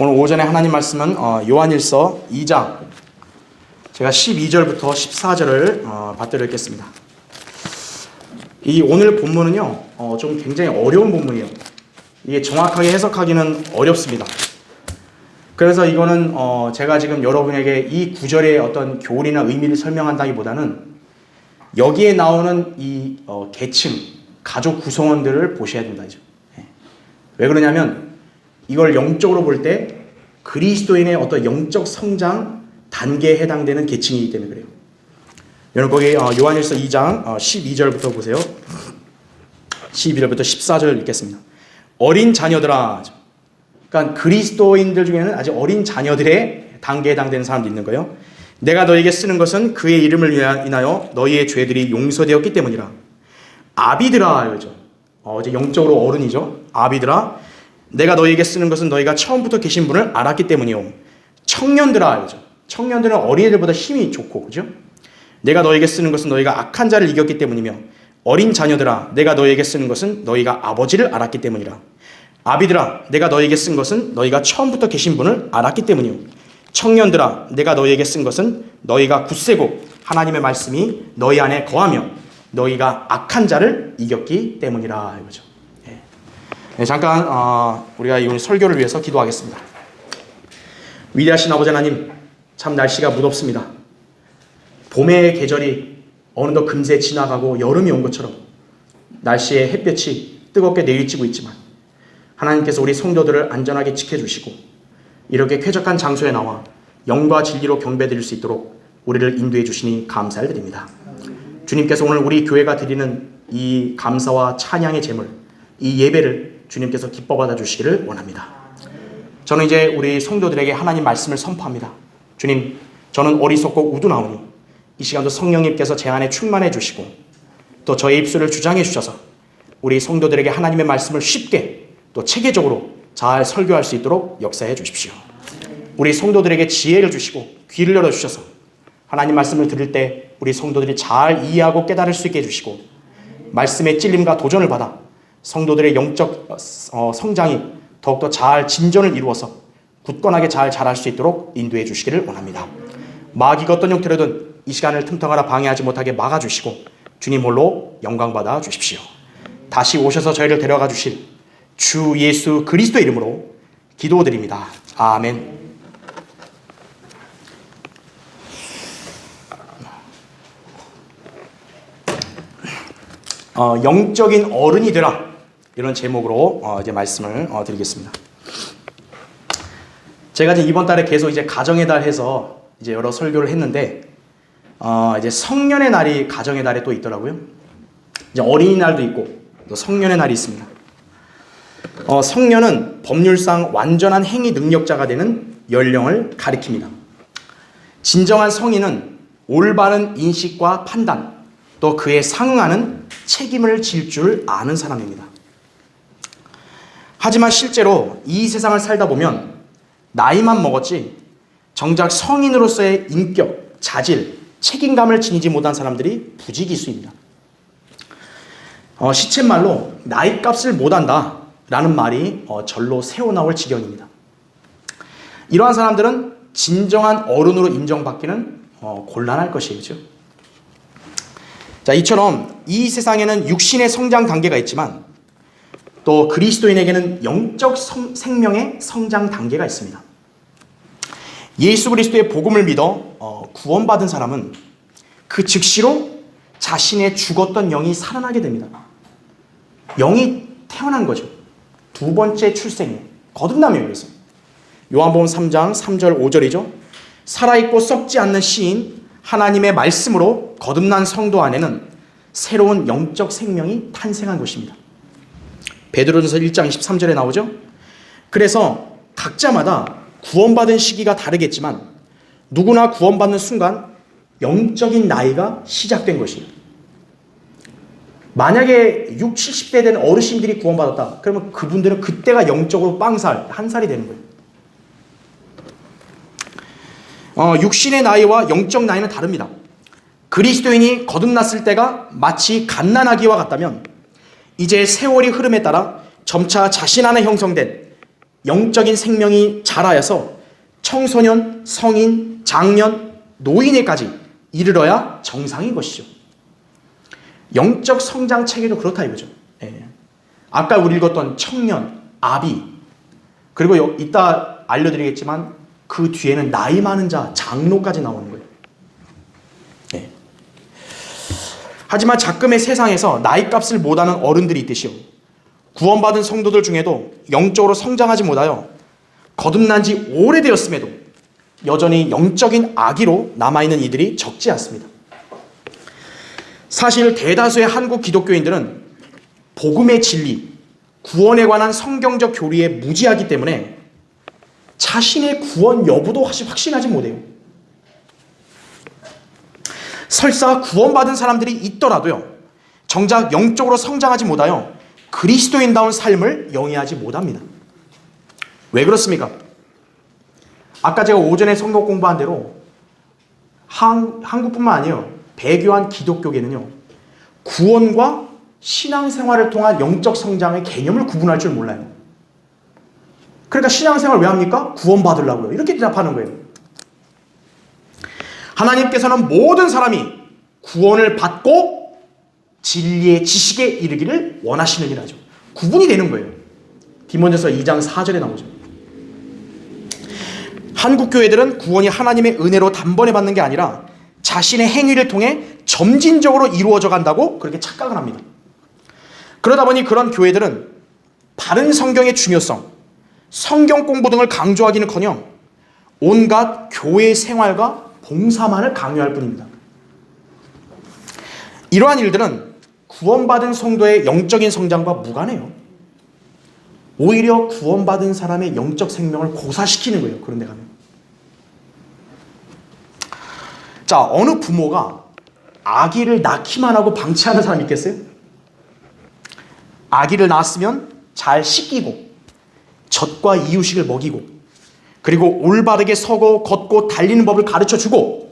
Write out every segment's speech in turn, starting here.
오늘 오전에 하나님 말씀은 요한일서 2장 제가 12절부터 14절을 받들어 읽겠습니다. 이 오늘 본문은요 좀 굉장히 어려운 본문이에요. 이게 정확하게 해석하기는 어렵습니다. 그래서 이거는 제가 지금 여러분에게 이 구절의 어떤 교리나 의미를 설명한다기보다는 여기에 나오는 이 계층, 가족 구성원들을 보셔야 된다. 왜 그러냐면 이걸 영적으로 볼 때 그리스도인의 어떤 영적 성장 단계에 해당되는 계층이기 때문에 그래요. 여러분 거기 요한일서 2장 12절부터 보세요. 12절부터 14절 읽겠습니다. 어린 자녀들아. 그러니까 그리스도인들 중에는 아직 어린 자녀들의 단계에 해당되는 사람도 있는 거예요. 내가 너에게 쓰는 것은 그의 이름을 인하여 너희의 죄들이 용서되었기 때문이라. 아비들아. 그렇죠. 이제 영적으로 어른이죠. 아비들아. 내가 너희에게 쓰는 것은 너희가 처음부터 계신 분을 알았기 때문이요. 청년들아. 그렇죠. 청년들은 어린애들보다 힘이 좋고, 그죠? 내가 너희에게 쓰는 것은 너희가 악한 자를 이겼기 때문이며, 어린 자녀들아, 내가 너희에게 쓰는 것은 너희가 아버지를 알았기 때문이라. 아비들아, 내가 너희에게 쓴 것은 너희가 처음부터 계신 분을 알았기 때문이요. 청년들아, 내가 너희에게 쓴 것은 너희가 굳세고 하나님의 말씀이 너희 안에 거하며 너희가 악한 자를 이겼기 때문이라. 이거죠. 네, 잠깐 우리가 이 오늘 설교를 위해서 기도하겠습니다. 위대하신 아버지 하나님, 참 날씨가 무덥습니다. 봄의 계절이 어느덧 금세 지나가고 여름이 온 것처럼 날씨에 햇볕이 뜨겁게 내리쬐고 있지만 하나님께서 우리 성도들을 안전하게 지켜주시고 이렇게 쾌적한 장소에 나와 영과 진리로 경배드릴 수 있도록 우리를 인도해 주시니 감사를 드립니다. 주님께서 오늘 우리 교회가 드리는 이 감사와 찬양의 제물, 이 예배를 주님께서 기뻐 받아 주시기를 원합니다. 저는 이제 우리 성도들에게 하나님 말씀을 선포합니다. 주님, 저는 어리석고 우둔하오니 이 시간도 성령님께서 제 안에 충만해 주시고 또 저의 입술을 주장해 주셔서 우리 성도들에게 하나님의 말씀을 쉽게 또 체계적으로 잘 설교할 수 있도록 역사해 주십시오. 우리 성도들에게 지혜를 주시고 귀를 열어 주셔서 하나님 말씀을 들을 때 우리 성도들이 잘 이해하고 깨달을 수 있게 해주시고 말씀의 찔림과 도전을 받아 성도들의 영적 성장이 더욱더 잘 진전을 이루어서 굳건하게 잘 자랄 수 있도록 인도해 주시기를 원합니다. 마귀가 어떤 형태로든 이 시간을 틈타거나 방해하지 못하게 막아주시고 주님 홀로 영광받아 주십시오. 다시 오셔서 저희를 데려가 주실 주 예수 그리스도의 이름으로 기도드립니다. 아멘. 영적인 어른이 되라, 이런 제목으로 이제 말씀을 드리겠습니다. 제가 이제 이번 달에 계속 이제 가정의 달 해서 이제 여러 설교를 했는데 이제 성년의 날이 가정의 달에 또 있더라고요. 이제 어린이날도 있고 또 성년의 날이 있습니다. 성년은 법률상 완전한 행위 능력자가 되는 연령을 가리킵니다. 진정한 성인은 올바른 인식과 판단, 또 그에 상응하는 책임을 질 줄 아는 사람입니다. 하지만 실제로 이 세상을 살다 보면 나이만 먹었지 정작 성인으로서의 인격, 자질, 책임감을 지니지 못한 사람들이 부지기수입니다. 시쳇말로 나이값을 못한다 라는 말이 절로 새어나올 지경입니다. 이러한 사람들은 진정한 어른으로 인정받기는 곤란할 것이에요. 그렇죠? 자, 이처럼 이 세상에는 육신의 성장 단계가 있지만 또 그리스도인에게는 영적 생명의 성장 단계가 있습니다. 예수 그리스도의 복음을 믿어 구원받은 사람은 그 즉시로 자신의 죽었던 영이 살아나게 됩니다. 영이 태어난 거죠. 두 번째 출생이에요. 거듭남이에요. 그래서 요한복음 3장 3절 5절이죠. 살아있고 썩지 않는 씨인 하나님의 말씀으로 거듭난 성도 안에는 새로운 영적 생명이 탄생한 것입니다. 베드로전서 1장 23절에 나오죠. 그래서 각자마다 구원받은 시기가 다르겠지만 누구나 구원받는 순간 영적인 나이가 시작된 것이에요. 만약에 60, 70대 된 어르신들이 구원받았다. 그러면 그분들은 그때가 영적으로 빵살, 한 살이 되는 거예요. 육신의 나이와 영적 나이는 다릅니다. 그리스도인이 거듭났을 때가 마치 갓난아기와 같다면 이제 세월이 흐름에 따라 점차 자신 안에 형성된 영적인 생명이 자라여서 청소년, 성인, 장년, 노인에까지 이르러야 정상인 것이죠. 영적 성장 체계도 그렇다 이거죠. 예. 아까 우리 읽었던 청년, 아비, 그리고 이따 알려드리겠지만 그 뒤에는 나이 많은 자, 장로까지 나오는 거예요. 예. 하지만 작금의 세상에서 나이값을 못하는 어른들이 있듯이요, 구원받은 성도들 중에도 영적으로 성장하지 못하여 거듭난 지 오래되었음에도 여전히 영적인 아기로 남아있는 이들이 적지 않습니다. 사실 대다수의 한국 기독교인들은 복음의 진리, 구원에 관한 성경적 교리에 무지하기 때문에 자신의 구원 여부도 확신하지 못해요. 설사 구원받은 사람들이 있더라도요, 정작 영적으로 성장하지 못하여 그리스도인다운 삶을 영위하지 못합니다. 왜 그렇습니까? 아까 제가 오전에 성경 공부한 대로 한국뿐만 아니에요, 배교한 기독교계는요, 구원과 신앙생활을 통한 영적 성장의 개념을 구분할 줄 몰라요. 그러니까 신앙생활 왜 합니까? 구원받으려고요. 이렇게 대답하는 거예요. 하나님께서는 모든 사람이 구원을 받고 진리의 지식에 이르기를 원하시느니라죠. 구분이 되는 거예요. 디모데서 2장 4절에 나오죠. 한국 교회들은 구원이 하나님의 은혜로 단번에 받는 게 아니라 자신의 행위를 통해 점진적으로 이루어져 간다고 그렇게 착각을 합니다. 그러다 보니 그런 교회들은 바른 성경의 중요성, 성경 공부 등을 강조하기는커녕 온갖 교회 생활과 봉사만을 강요할 뿐입니다. 이러한 일들은 구원받은 성도의 영적인 성장과 무관해요. 오히려 구원받은 사람의 영적 생명을 고사시키는 거예요. 그런 데 가면. 자, 어느 부모가 아기를 낳기만 하고 방치하는 사람이 있겠어요? 아기를 낳았으면 잘 씻기고 젖과 이유식을 먹이고, 그리고 올바르게 서고 걷고 달리는 법을 가르쳐주고,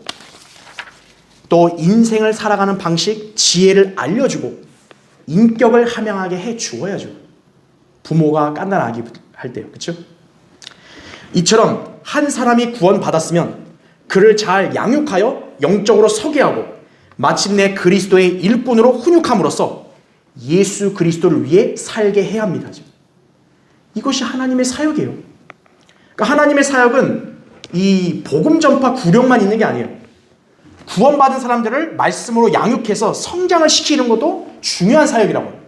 또 인생을 살아가는 방식, 지혜를 알려주고 인격을 함양하게 해주어야죠. 부모가 깐난 아기 할 때요. 그렇죠? 이처럼 한 사람이 구원받았으면 그를 잘 양육하여 영적으로 서게 하고 마침내 그리스도의 일꾼으로 훈육함으로써 예수 그리스도를 위해 살게 해야 합니다. 이것이 하나님의 사역이에요. 그러니까 하나님의 사역은 이 복음 전파 구령만 있는 게 아니에요. 구원받은 사람들을 말씀으로 양육해서 성장을 시키는 것도 중요한 사역이라고 해요.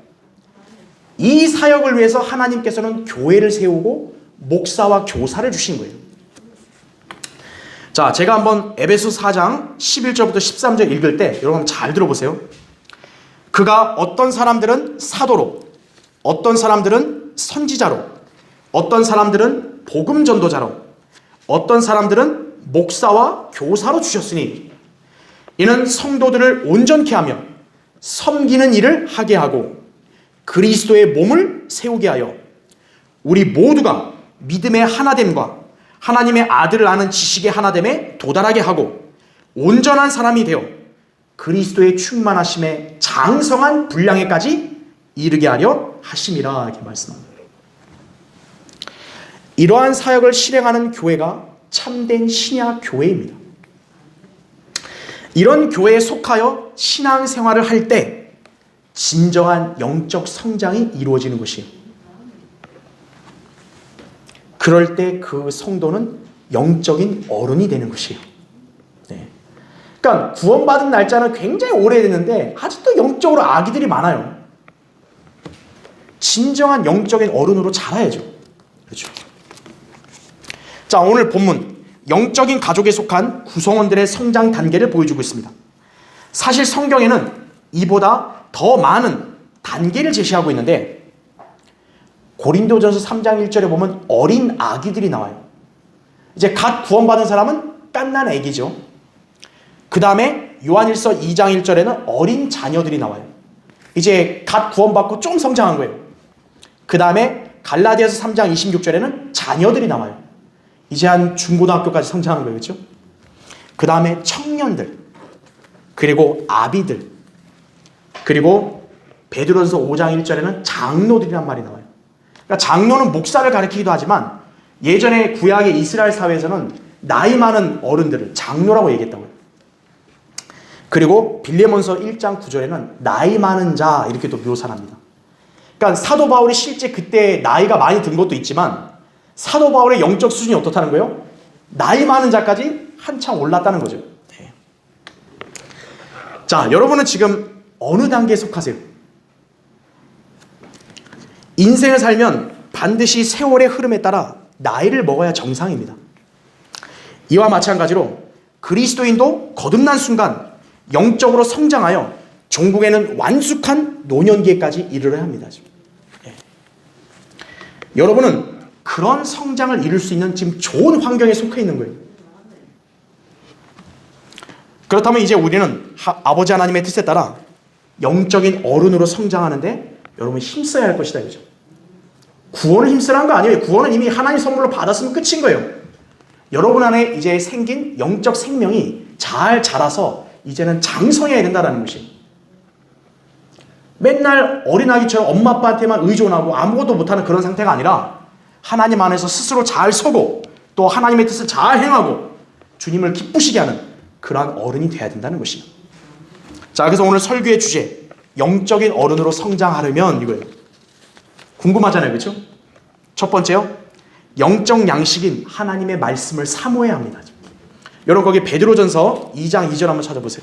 이 사역을 위해서 하나님께서는 교회를 세우고 목사와 교사를 주신 거예요. 자, 제가 한번 에베소 4장 11절부터 13절 읽을 때 여러분 잘 들어보세요. 그가 어떤 사람들은 사도로, 어떤 사람들은 선지자로, 어떤 사람들은 복음 전도자로, 어떤 사람들은 목사와 교사로 주셨으니 이는 성도들을 온전케 하며 섬기는 일을 하게 하고 그리스도의 몸을 세우게 하여 우리 모두가 믿음의 하나됨과 하나님의 아들을 아는 지식의 하나됨에 도달하게 하고 온전한 사람이 되어 그리스도의 충만하심에 장성한 분량에까지 이르게 하려 하심이라, 이렇게 말씀합니다. 이러한 사역을 실행하는 교회가 참된 신약 교회입니다. 이런 교회에 속하여 신앙생활을 할 때 진정한 영적 성장이 이루어지는 것이에요. 그럴 때 그 성도는 영적인 어른이 되는 것이에요. 네. 그러니까 구원받은 날짜는 굉장히 오래됐는데 아직도 영적으로 아기들이 많아요. 진정한 영적인 어른으로 자라야죠. 그렇죠. 자, 오늘 본문 영적인 가족에 속한 구성원들의 성장 단계를 보여주고 있습니다. 사실 성경에는 이보다 더 많은 단계를 제시하고 있는데 고린도전서 3장 1절에 보면 어린 아기들이 나와요. 이제 갓 구원받은 사람은 갓난 아기죠. 그 다음에 요한일서 2장 1절에는 어린 자녀들이 나와요. 이제 갓 구원받고 좀 성장한 거예요. 그 다음에 갈라디아서 3장 26절에는 자녀들이 나와요. 이제 한 중고등학교까지 성장하는 거예요. 그렇죠? 그 다음에 청년들, 그리고 아비들, 그리고 베드로전서 5장 1절에는 장로들이란 말이 나와요. 그러니까 장로는 목사를 가리키기도 하지만 예전에 구약의 이스라엘 사회에서는 나이 많은 어른들을 장로라고 얘기했다고요. 그리고 빌레몬서 1장 9절에는 나이 많은 자 이렇게 또 묘사를 합니다. 그러니까 사도 바울이 실제 그때 나이가 많이 든 것도 있지만 사도 바울의 영적 수준이 어떻다는 거예요? 나이 많은 자까지 한참 올랐다는 거죠. 네. 자, 여러분은 지금 어느 단계에 속하세요? 인생을 살면 반드시 세월의 흐름에 따라 나이를 먹어야 정상입니다. 이와 마찬가지로 그리스도인도 거듭난 순간 영적으로 성장하여 종국에는 완숙한 노년기에까지 이르러야 합니다. 네. 여러분은 그런 성장을 이룰 수 있는 지금 좋은 환경에 속해 있는 거예요. 그렇다면 이제 우리는 아버지 하나님의 뜻에 따라 영적인 어른으로 성장하는데 여러분 힘써야 할 것이다. 그죠? 구원을 힘쓰라는 거 아니에요. 구원은 이미 하나님 선물로 받았으면 끝인 거예요. 여러분 안에 이제 생긴 영적 생명이 잘 자라서 이제는 장성해야 된다는 것이에요. 맨날 어린아기처럼 엄마 아빠한테만 의존하고 아무것도 못하는 그런 상태가 아니라 하나님 안에서 스스로 잘 서고 또 하나님의 뜻을 잘 행하고 주님을 기쁘시게 하는 그러한 어른이 돼야 된다는 것이에요. 자, 그래서 오늘 설교의 주제 영적인 어른으로 성장하려면 이거예요. 궁금하잖아요. 그렇죠? 첫 번째요. 영적 양식인 하나님의 말씀을 사모해야 합니다. 여러분 거기 베드로전서 2장 2절 한번 찾아보세요.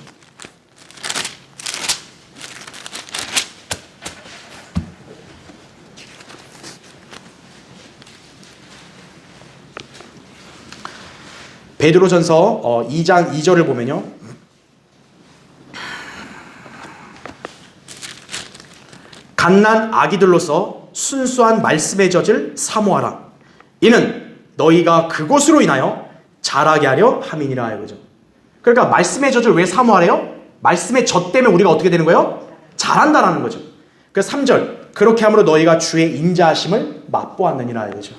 베드로전서 2장 2절을 보면요. 갓난 아기들로서 순수한 말씀의 젖을 사모하라. 이는 너희가 그것으로 인하여 자라게 하려 함이니라 이거죠. 그러니까 말씀의 젖을 왜 사모하래요? 말씀의 젖 때문에 우리가 어떻게 되는 거예요? 자란다라는 거죠. 그래서 3절 그렇게 함으로 너희가 주의 인자하심을 맛보았느니라 이거죠.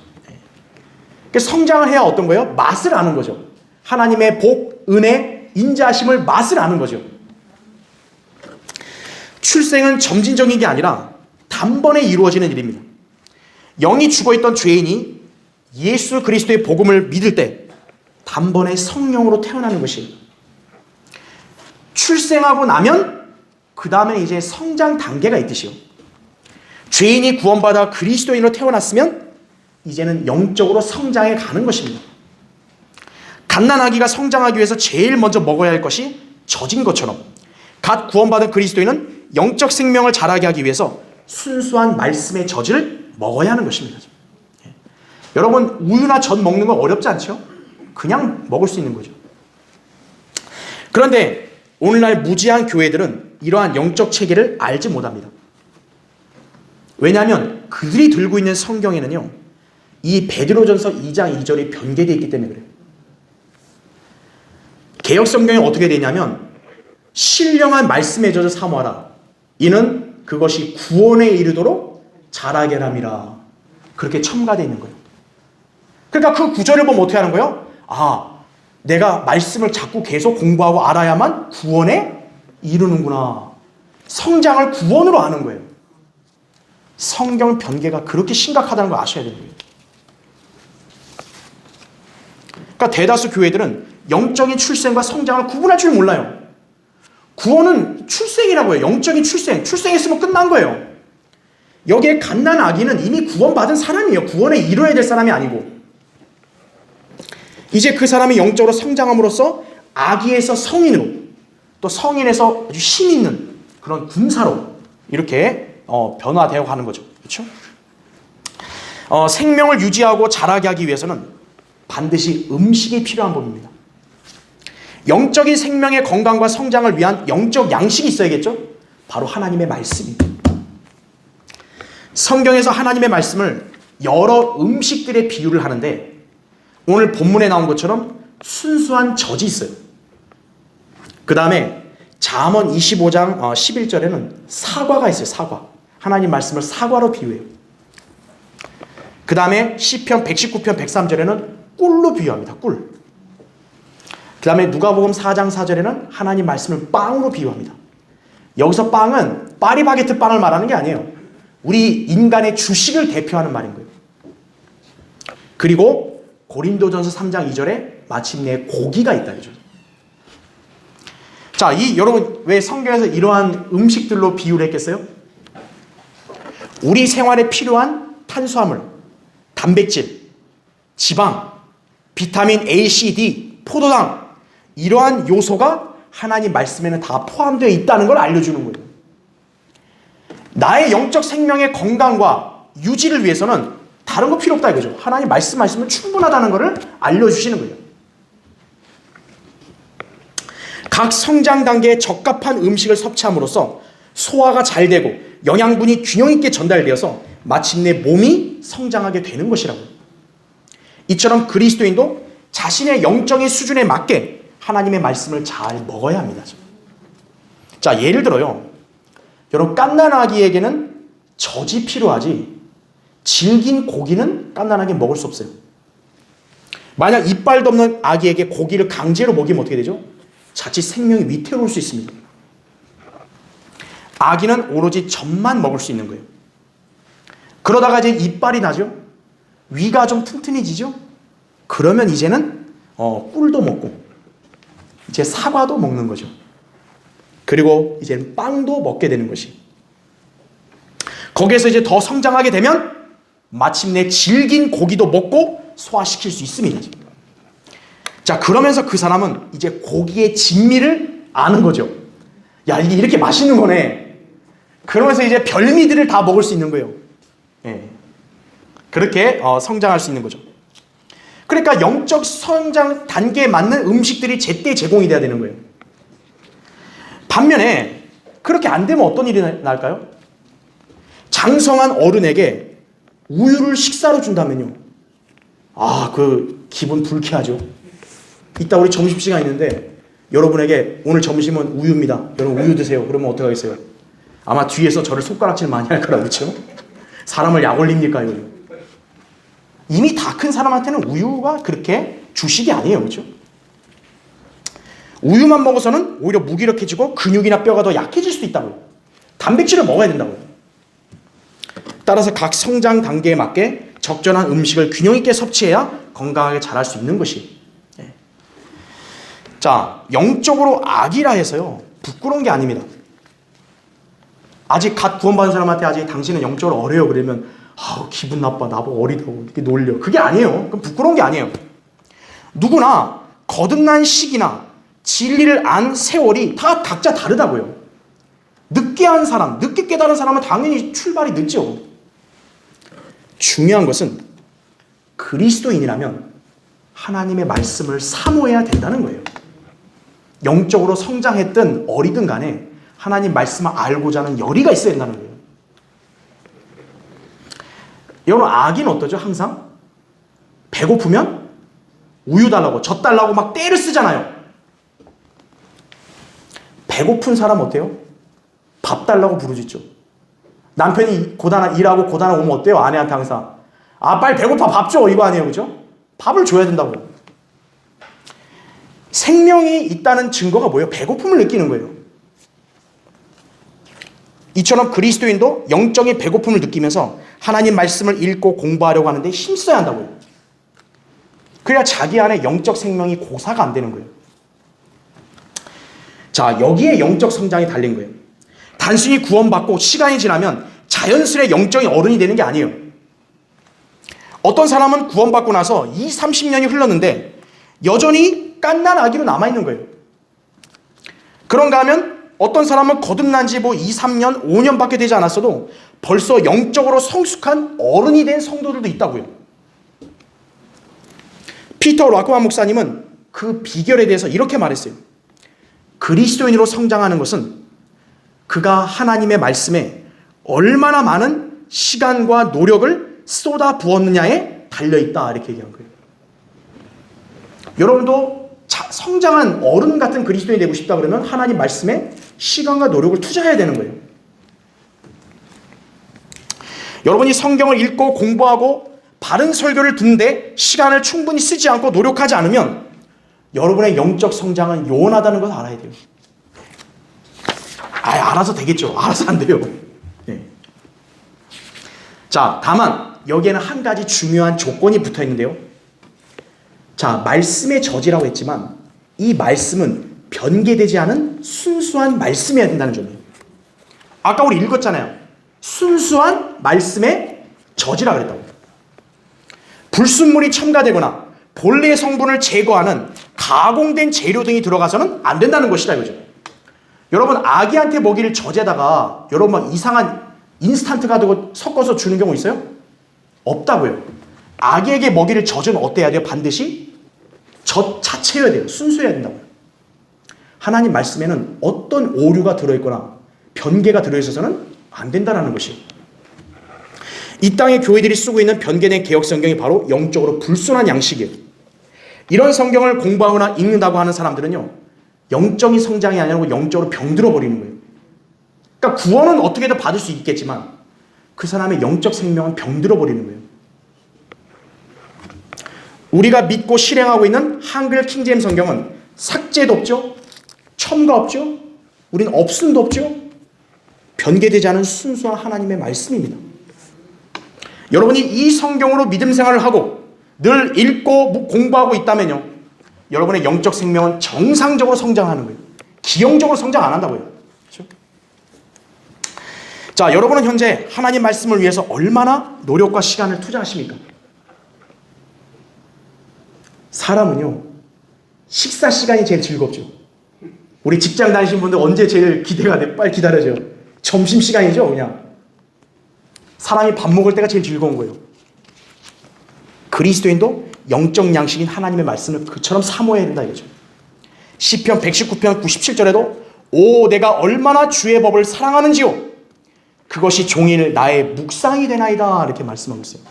그래서 성장을 해야 어떤 거예요? 맛을 아는 거죠. 하나님의 복, 은혜, 인자하심을 맛을 아는 거죠. 출생은 점진적인 게 아니라 단번에 이루어지는 일입니다. 영이 죽어있던 죄인이 예수 그리스도의 복음을 믿을 때 단번에 성령으로 태어나는 것이에요. 출생하고 나면 그 다음에 이제 성장 단계가 있듯이요. 죄인이 구원받아 그리스도인으로 태어났으면 이제는 영적으로 성장해 가는 것입니다. 갓난아기가 성장하기 위해서 제일 먼저 먹어야 할 것이 젖인 것처럼 갓 구원받은 그리스도인은 영적 생명을 자라게 하기 위해서 순수한 말씀의 젖을 먹어야 하는 것입니다. 여러분 우유나 젖 먹는 건 어렵지 않죠? 그냥 먹을 수 있는 거죠. 그런데 오늘날 무지한 교회들은 이러한 영적 체계를 알지 못합니다. 왜냐하면 그들이 들고 있는 성경에는요 이 베드로전서 2장 2절이 변개되어 있기 때문에 그래요. 개역 성경에 어떻게 되냐면 신령한 말씀의 젖을 사모하라. 이는 그것이 구원에 이르도록 자라게 함이라. 그렇게 첨가되어 있는 거예요. 그러니까 그 구절을 보면 어떻게 하는 거예요? 아, 내가 말씀을 자꾸 계속 공부하고 알아야만 구원에 이르는구나. 성장을 구원으로 아는 거예요. 성경 변개가 그렇게 심각하다는 걸 아셔야 되는 거예요. 그러니까 대다수 교회들은 영적인 출생과 성장을 구분할 줄 몰라요. 구원은 출생이라고 해요. 영적인 출생. 출생했으면 끝난 거예요. 여기에 갓난 아기는 이미 구원받은 사람이에요. 구원에 이뤄야 될 사람이 아니고. 이제 그 사람이 영적으로 성장함으로써 아기에서 성인으로 또 성인에서 아주 힘 있는 그런 군사로 이렇게 변화되어 가는 거죠. 그렇죠? 생명을 유지하고 자라게 하기 위해서는 반드시 음식이 필요한 법입니다. 영적인 생명의 건강과 성장을 위한 영적 양식이 있어야겠죠? 바로 하나님의 말씀입니다. 성경에서 하나님의 말씀을 여러 음식들의 비유를 하는데 오늘 본문에 나온 것처럼 순수한 젖이 있어요. 그 다음에 잠언 25장 11절에는 사과가 있어요. 사과. 하나님 말씀을 사과로 비유해요. 그 다음에 시편 119편 103절에는 꿀로 비유합니다. 꿀. 그 다음에 누가복음 4장 4절에는 하나님 말씀을 빵으로 비유합니다. 여기서 빵은 파리바게트 빵을 말하는 게 아니에요. 우리 인간의 주식을 대표하는 말인 거예요. 그리고 고린도전서 3장 2절에 마침내 고기가 있다 그죠. 자, 여러분 왜 성경에서 이러한 음식들로 비유를 했겠어요? 우리 생활에 필요한 탄수화물, 단백질, 지방, 비타민 A, C, D, 포도당 이러한 요소가 하나님 말씀에는 다 포함되어 있다는 걸 알려주는 거예요. 나의 영적 생명의 건강과 유지를 위해서는 다른 거 필요 없다 이거죠. 하나님 말씀하시면 충분하다는 것을 알려주시는 거예요. 각 성장 단계에 적합한 음식을 섭취함으로써 소화가 잘 되고 영양분이 균형 있게 전달되어서 마침내 몸이 성장하게 되는 것이라고요. 이처럼 그리스도인도 자신의 영적인 수준에 맞게 하나님의 말씀을 잘 먹어야 합니다. 자, 예를 들어요. 여러분, 갓난아기에게는 젖이 필요하지 질긴 고기는 갓난아기 먹을 수 없어요. 만약 이빨도 없는 아기에게 고기를 강제로 먹이면 어떻게 되죠? 자칫 생명이 위태로울 수 있습니다. 아기는 오로지 젖만 먹을 수 있는 거예요. 그러다가 이제 이빨이 나죠. 위가 좀 튼튼해지죠. 그러면 이제는 꿀도 먹고 이제 사과도 먹는 거죠. 그리고 이제 빵도 먹게 되는 것이. 거기에서 이제 더 성장하게 되면 마침내 질긴 고기도 먹고 소화시킬 수 있습니다. 자, 그러면서 그 사람은 이제 고기의 진미를 아는 거죠. 야, 이게 이렇게 맛있는 거네. 그러면서 이제 별미들을 다 먹을 수 있는 거예요. 예. 그렇게 성장할 수 있는 거죠. 그러니까 영적 성장 단계에 맞는 음식들이 제때 제공이 돼야 되는 거예요. 반면에 그렇게 안 되면 어떤 일이 날까요? 장성한 어른에게 우유를 식사로 준다면요. 그 기분 불쾌하죠. 이따 우리 점심시간 있는데 여러분에게 오늘 점심은 우유입니다. 여러분 우유 드세요. 그러면 어떡하겠어요? 아마 뒤에서 저를 손가락질 많이 할 거라 그렇죠? 사람을 약 올립니까 이거? 이미 다 큰 사람한테는 우유가 그렇게 주식이 아니에요. 그렇죠? 우유만 먹어서는 오히려 무기력해지고 근육이나 뼈가 더 약해질 수도 있다고요. 단백질을 먹어야 된다고요. 따라서 각 성장 단계에 맞게 적절한 음식을 균형 있게 섭취해야 건강하게 자랄 수 있는 것이. 자, 영적으로 악이라 해서요 부끄러운 게 아닙니다. 아직 갓 구원받은 사람한테 아직 당신은 영적으로 어려요 그러면 기분 나빠, 나보고 어리다고 이렇게 놀려. 그게 아니에요. 그건 부끄러운 게 아니에요. 누구나 거듭난 시기나 진리를 안 세월이 다 각자 다르다고요. 늦게 한 사람, 늦게 깨달은 사람은 당연히 출발이 늦죠. 중요한 것은 그리스도인이라면 하나님의 말씀을 사모해야 된다는 거예요. 영적으로 성장했든 어리든 간에 하나님 말씀을 알고자 하는 열의가 있어야 된다는 거예요. 여러분, 악인 어떠죠? 항상 배고프면 우유 달라고 젖 달라고 막 떼를 쓰잖아요. 배고픈 사람 어때요? 밥 달라고 부르짖죠. 남편이 일하고 고단하 오면 어때요? 아내한테 항상 빨리 배고파 밥 줘 이거 아니에요. 그죠? 밥을 줘야 된다고. 생명이 있다는 증거가 뭐예요? 배고픔을 느끼는 거예요. 이처럼 그리스도인도 영적인 배고픔을 느끼면서 하나님 말씀을 읽고 공부하려고 하는데 힘써야 한다고요. 그래야 자기 안에 영적 생명이 고사가 안 되는 거예요. 자, 여기에 영적 성장이 달린 거예요. 단순히 구원받고 시간이 지나면 자연스레 영적인 어른이 되는 게 아니에요. 어떤 사람은 구원받고 나서 30년이 흘렀는데 여전히 갓난 아기로 남아있는 거예요. 그런가 하면 어떤 사람은 거듭난 지 3년, 5년밖에 되지 않았어도 벌써 영적으로 성숙한 어른이 된 성도들도 있다고요. 피터 락만 목사님은 그 비결에 대해서 이렇게 말했어요. 그리스도인으로 성장하는 것은 그가 하나님의 말씀에 얼마나 많은 시간과 노력을 쏟아 부었느냐에 달려있다 이렇게 얘기한 거예요. 여러분도 성장한 어른 같은 그리스도인이 되고 싶다 그러면 하나님 말씀에 시간과 노력을 투자해야 되는 거예요. 여러분이 성경을 읽고 공부하고 바른 설교를 듣는데 시간을 충분히 쓰지 않고 노력하지 않으면 여러분의 영적 성장은 요원하다는 것을 알아야 돼요. 알아서 되겠죠. 알아서 안 돼요. 네. 자, 다만 여기에는 한 가지 중요한 조건이 붙어 있는데요. 자, 말씀의 저지라고 했지만 이 말씀은 변개되지 않은 순수한 말씀이어야 된다는 점이에요. 아까 우리 읽었잖아요. 순수한 말씀의 저지라 그랬다고. 불순물이 첨가되거나 본래의 성분을 제거하는 가공된 재료 등이 들어가서는 안 된다는 것이다 이거죠. 여러분, 아기한테 먹이를 젖에다가 여러분 막 이상한 인스턴트 가지고 섞어서 주는 경우 있어요? 없다고요. 아기에게 먹이를 젖은 어때야 돼요? 반드시 젖 자체여야 돼요. 순수해야 된다고요. 하나님 말씀에는 어떤 오류가 들어있거나 변개가 들어있어서는 안 된다는 것이. 이 땅의 교회들이 쓰고 있는 변개된 개혁 성경이 바로 영적으로 불순한 양식이에요. 이런 성경을 공부하거나 읽는다고 하는 사람들은요, 영적인 성장이 아니라 영적으로 병들어 버리는 거예요. 그러니까 구원은 어떻게든 받을 수 있겠지만 그 사람의 영적 생명은 병들어 버리는 거예요. 우리가 믿고 실행하고 있는 한글 킹제임 성경은 삭제도 없죠, 첨가 없죠, 우리는 없음도 없죠. 변개되지 않은 순수한 하나님의 말씀입니다. 여러분이 이 성경으로 믿음 생활을 하고 늘 읽고 공부하고 있다면요, 여러분의 영적 생명은 정상적으로 성장하는 거예요. 기형적으로 성장 안 한다고요. 그렇죠? 자, 여러분은 현재 하나님 말씀을 위해서 얼마나 노력과 시간을 투자하십니까? 사람은요, 식사 시간이 제일 즐겁죠. 우리 직장 다니신 분들 언제 제일 기대가 돼? 빨리 기다려줘요. 점심 시간이죠, 그냥. 사람이 밥 먹을 때가 제일 즐거운 거예요. 그리스도인도 영적 양식인 하나님의 말씀을 그처럼 사모해야 된다 이거죠. 시편 119편 97절에도 오 내가 얼마나 주의 법을 사랑하는지요 그것이 종일 나의 묵상이 되나이다 이렇게 말씀하고 있어요.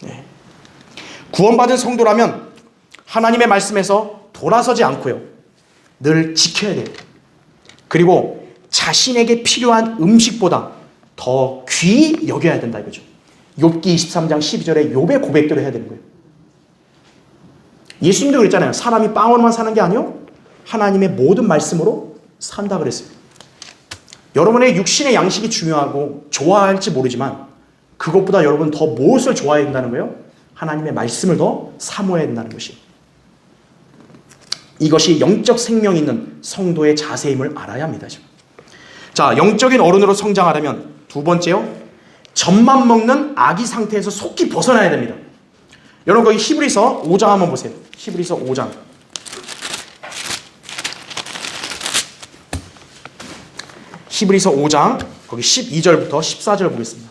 네. 구원받은 성도라면 하나님의 말씀에서 돌아서지 않고요, 늘 지켜야 돼요. 그리고 자신에게 필요한 음식보다 더 귀히 여겨야 된다 이거죠. 욥기 23장 12절에 욥의 고백대로 해야 되는 거예요. 예수님도 그랬잖아요. 사람이 빵으로만 사는 게 아니요, 하나님의 모든 말씀으로 산다 그랬어요. 여러분의 육신의 양식이 중요하고 좋아할지 모르지만 그것보다 여러분 더 무엇을 좋아해야 된다는 거예요? 하나님의 말씀을 더 사모해야 된다는 것이. 이것이 영적 생명 있는 성도의 자세임을 알아야 합니다. 자, 영적인 어른으로 성장하려면 두 번째요, 젖만 먹는 아기 상태에서 속히 벗어나야 됩니다. 여러분 거기 히브리서 5장 한번 보세요. 히브리서 5장. 히브리서 5장 거기 12절부터 14절 보겠습니다.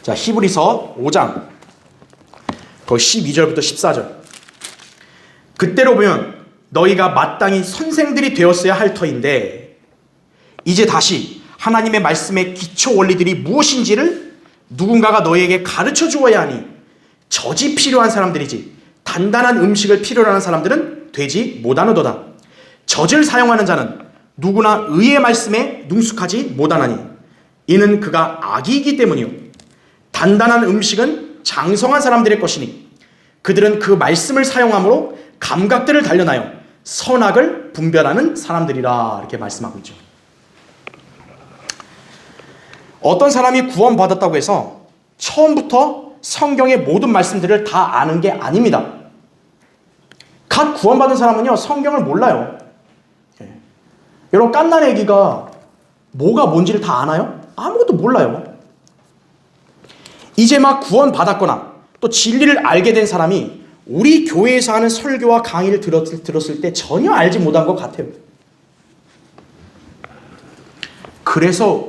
자, 히브리서 5장 거기 12절부터 14절. 그때로 보면 너희가 마땅히 선생들이 되었어야 할 터인데 이제 다시 하나님의 말씀의 기초 원리들이 무엇인지를 누군가가 너희에게 가르쳐 주어야 하니 젖이 필요한 사람들이지 단단한 음식을 필요로 하는 사람들은 되지 못하노도다. 젖을 사용하는 자는 누구나 의의 말씀에 능숙하지 못하나니 이는 그가 악이기 때문이요 단단한 음식은 장성한 사람들의 것이니 그들은 그 말씀을 사용함으로 감각들을 단련하여 선악을 분별하는 사람들이라 이렇게 말씀하고 있죠. 어떤 사람이 구원받았다고 해서 처음부터 성경의 모든 말씀들을 다 아는 게 아닙니다. 갓 구원받은 사람은요, 성경을 몰라요. 여러분, 갓난 애기가 뭐가 뭔지를 다 아나요? 아무것도 몰라요. 이제 막 구원받았거나 또 진리를 알게 된 사람이 우리 교회에서 하는 설교와 강의를 들었을 때 전혀 알지 못한 것 같아요. 그래서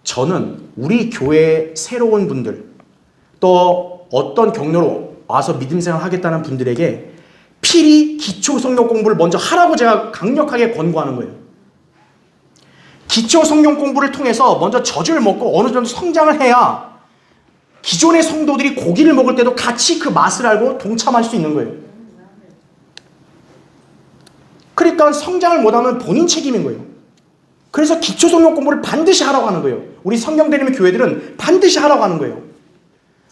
저는 우리 교회의 새로운 분들 또 어떤 경로로 와서 믿음 생활 하겠다는 분들에게 필히 기초 성경 공부를 먼저 하라고 제가 강력하게 권고하는 거예요. 기초 성경 공부를 통해서 먼저 젖을 먹고 어느 정도 성장을 해야 기존의 성도들이 고기를 먹을 때도 같이 그 맛을 알고 동참할 수 있는 거예요. 그러니까 성장을 못하면 본인 책임인 거예요. 그래서 기초 성경 공부를 반드시 하라고 하는 거예요. 우리 성경 대리면 교회들은 반드시 하라고 하는 거예요.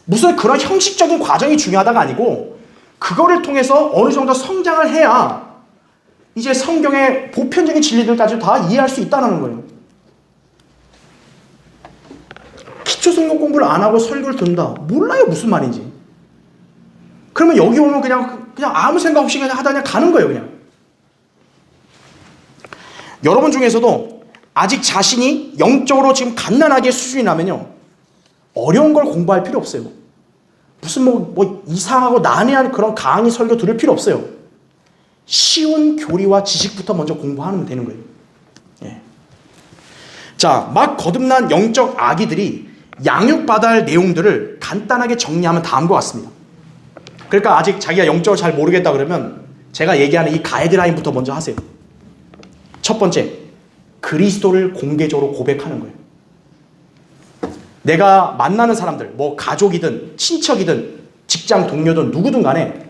무슨 그런 형식적인 과정이 중요하다가 아니고 그거를 통해서 어느 정도 성장을 해야 이제 성경의 보편적인 진리들까지 다 이해할 수 있다는 거예요. 기초 성경 공부를 안 하고 설교를 듣는다. 몰라요, 무슨 말인지. 그러면 여기 오면 그냥 아무 생각 없이 그냥 하다 그냥 가는 거예요, 그냥. 여러분 중에서도 아직 자신이 영적으로 지금 갓난아기의 수준이라면요, 어려운 걸 공부할 필요 없어요. 무슨 뭐 이상하고 난해한 그런 강의 설교 들을 필요 없어요. 쉬운 교리와 지식부터 먼저 공부하면 되는 거예요. 예. 자, 막 거듭난 영적 아기들이 양육받아야 할 내용들을 간단하게 정리하면 다음과 같습니다. 그러니까 아직 자기가 영적으로 잘 모르겠다 그러면 제가 얘기하는 이 가이드라인부터 먼저 하세요. 첫 번째, 그리스도를 공개적으로 고백하는 거예요. 내가 만나는 사람들, 뭐 가족이든 친척이든 직장 동료든 누구든 간에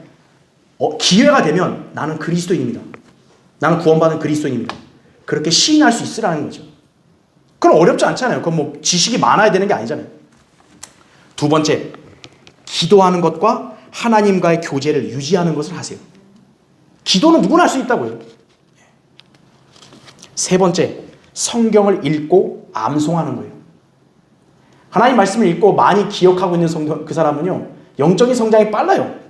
기회가 되면 나는 그리스도인입니다. 나는 구원받은 그리스도인입니다. 그렇게 시인할 수 있으라는 거죠. 그럼 어렵지 않잖아요. 그건 뭐 지식이 많아야 되는 게 아니잖아요. 두 번째, 기도하는 것과 하나님과의 교제를 유지하는 것을 하세요. 기도는 누구나 할 수 있다고요. 세 번째, 성경을 읽고 암송하는 거예요. 하나님 말씀을 읽고 많이 기억하고 있는 성도, 그 사람은요, 영적인 성장이 빨라요.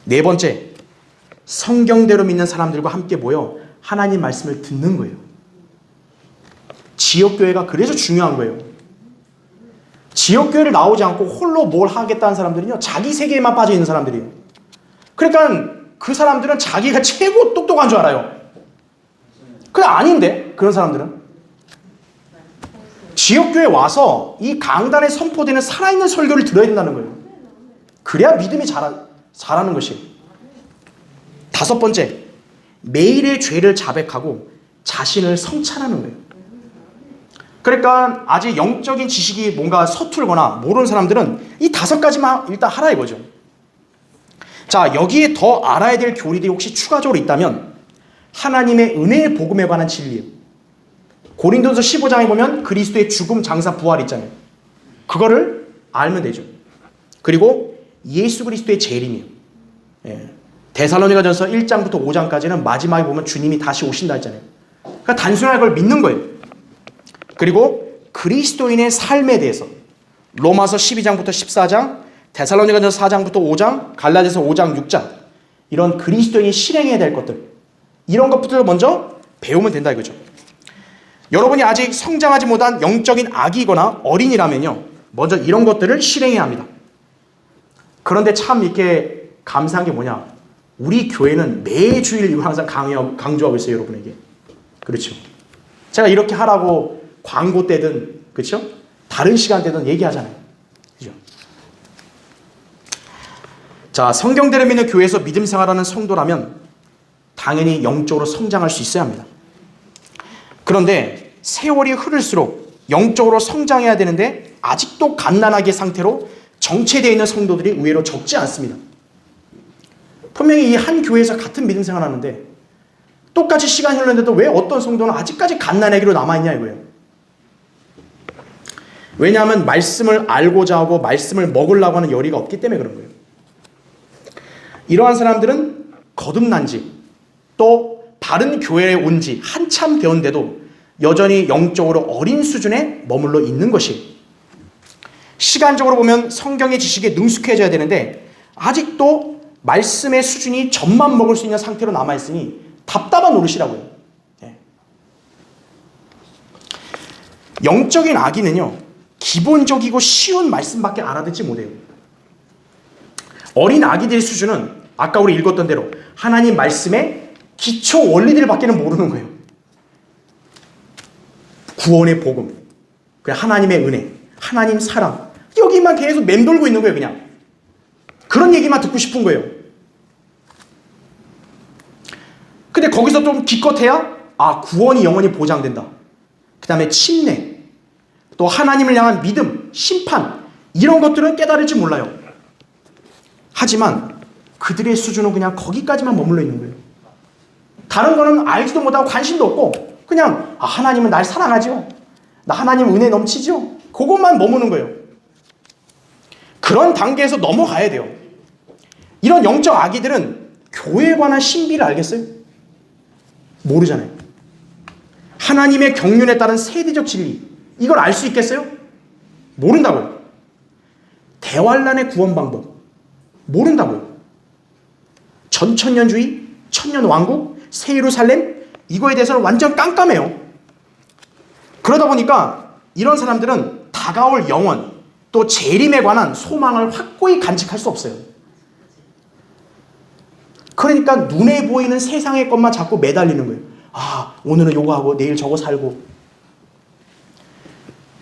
네 번째, 성경대로 믿는 사람들과 함께 모여 하나님 말씀을 듣는 거예요. 지역교회가 그래서 중요한 거예요. 지역교회를 나오지 않고 홀로 뭘 하겠다는 사람들은요, 자기 세계에만 빠져 있는 사람들이에요. 그러니까 그 사람들은 자기가 최고 똑똑한 줄 알아요. 근데 아닌데, 그런 사람들은. 지역교회 와서 이 강단에 선포되는 살아있는 설교를 들어야 된다는 거예요. 그래야 믿음이 자라는 것이에요. 다섯 번째, 매일의 죄를 자백하고 자신을 성찬하는 거예요. 그러니까 아직 영적인 지식이 뭔가 서툴거나 모르는 사람들은 이 다섯 가지만 일단 하라 이거죠. 자, 여기에 더 알아야 될 교리들이 혹시 추가적으로 있다면 하나님의 은혜의 복음에 관한 진리예요. 고린도서 15장에 보면 그리스도의 죽음, 장사, 부활 있잖아요. 그거를 알면 되죠. 그리고 예수 그리스도의 재림이에요. 예. 데살로니가전서 1장부터 5장까지는 마지막에 보면 주님이 다시 오신다 했잖아요. 그러니까 단순하게 그걸 믿는 거예요. 그리고 그리스도인의 삶에 대해서 로마서 12장부터 14장, 데살로니가전서 4장부터 5장, 갈라디아서 5장, 6장 이런 그리스도인이 실행해야 될 것들, 이런 것부터 먼저 배우면 된다 이거죠. 여러분이 아직 성장하지 못한 영적인 아기거나 어린이라면요, 먼저 이런 것들을 실행해야 합니다. 그런데 참 이렇게 감사한 게 뭐냐, 우리 교회는 매주일 이걸 항상 강조하고 있어요, 여러분에게. 그렇죠. 제가 이렇게 하라고 광고 때든, 그렇죠? 다른 시간대든 얘기하잖아요. 그렇죠? 자, 성경대로 믿는 교회에서 믿음 생활하는 성도라면 당연히 영적으로 성장할 수 있어야 합니다. 그런데 세월이 흐를수록 영적으로 성장해야 되는데 아직도 갓난아기 상태로 정체되어 있는 성도들이 의외로 적지 않습니다. 분명히 이 한 교회에서 같은 믿음 생활하는데 똑같이 시간이 흘렀는데도 왜 어떤 성도는 아직까지 갓난아기로 남아있냐 이거예요. 왜냐하면 말씀을 알고자 하고 말씀을 먹으려고 하는 열의가 없기 때문에 그런 거예요. 이러한 사람들은 거듭난 지, 또 바른 교회에 온 지 한참 되었는데도 여전히 영적으로 어린 수준에 머물러 있는 것이, 시간적으로 보면 성경의 지식에 능숙해져야 되는데 아직도 말씀의 수준이 젖만 먹을 수 있는 상태로 남아있으니 답답한 노릇이라고요. 네. 영적인 아기는요, 기본적이고 쉬운 말씀밖에 알아듣지 못해요. 어린 아기들의 수준은 아까 우리 읽었던 대로 하나님 말씀의 기초 원리들밖에는 모르는 거예요. 구원의 복음, 하나님의 은혜, 하나님 사랑, 여기만 계속 맴돌고 있는 거예요. 그냥 그런 얘기만 듣고 싶은 거예요. 근데 거기서 좀 기껏해야 구원이 영원히 보장된다, 그 다음에 침례, 또 하나님을 향한 믿음, 심판, 이런 것들은 깨달을지 몰라요. 하지만 그들의 수준은 그냥 거기까지만 머물러 있는 거예요. 다른 거는 알지도 못하고 관심도 없고 그냥 하나님은 날 사랑하죠, 나 하나님 은혜 넘치죠, 그것만 머무는 거예요. 그런 단계에서 넘어가야 돼요. 이런 영적 아기들은 교회에 관한 신비를 알겠어요? 모르잖아요. 하나님의 경륜에 따른 세대적 진리, 이걸 알 수 있겠어요? 모른다고요. 대환란의 구원 방법, 모른다고요. 전천년주의, 천년왕국, 새 예루살렘, 이거에 대해서는 완전 깜깜해요. 그러다 보니까 이런 사람들은 다가올 영원, 또 재림에 관한 소망을 확고히 간직할 수 없어요. 그러니까 눈에 보이는 세상의 것만 자꾸 매달리는 거예요. 아, 오늘은 요거 하고 내일 저거 살고.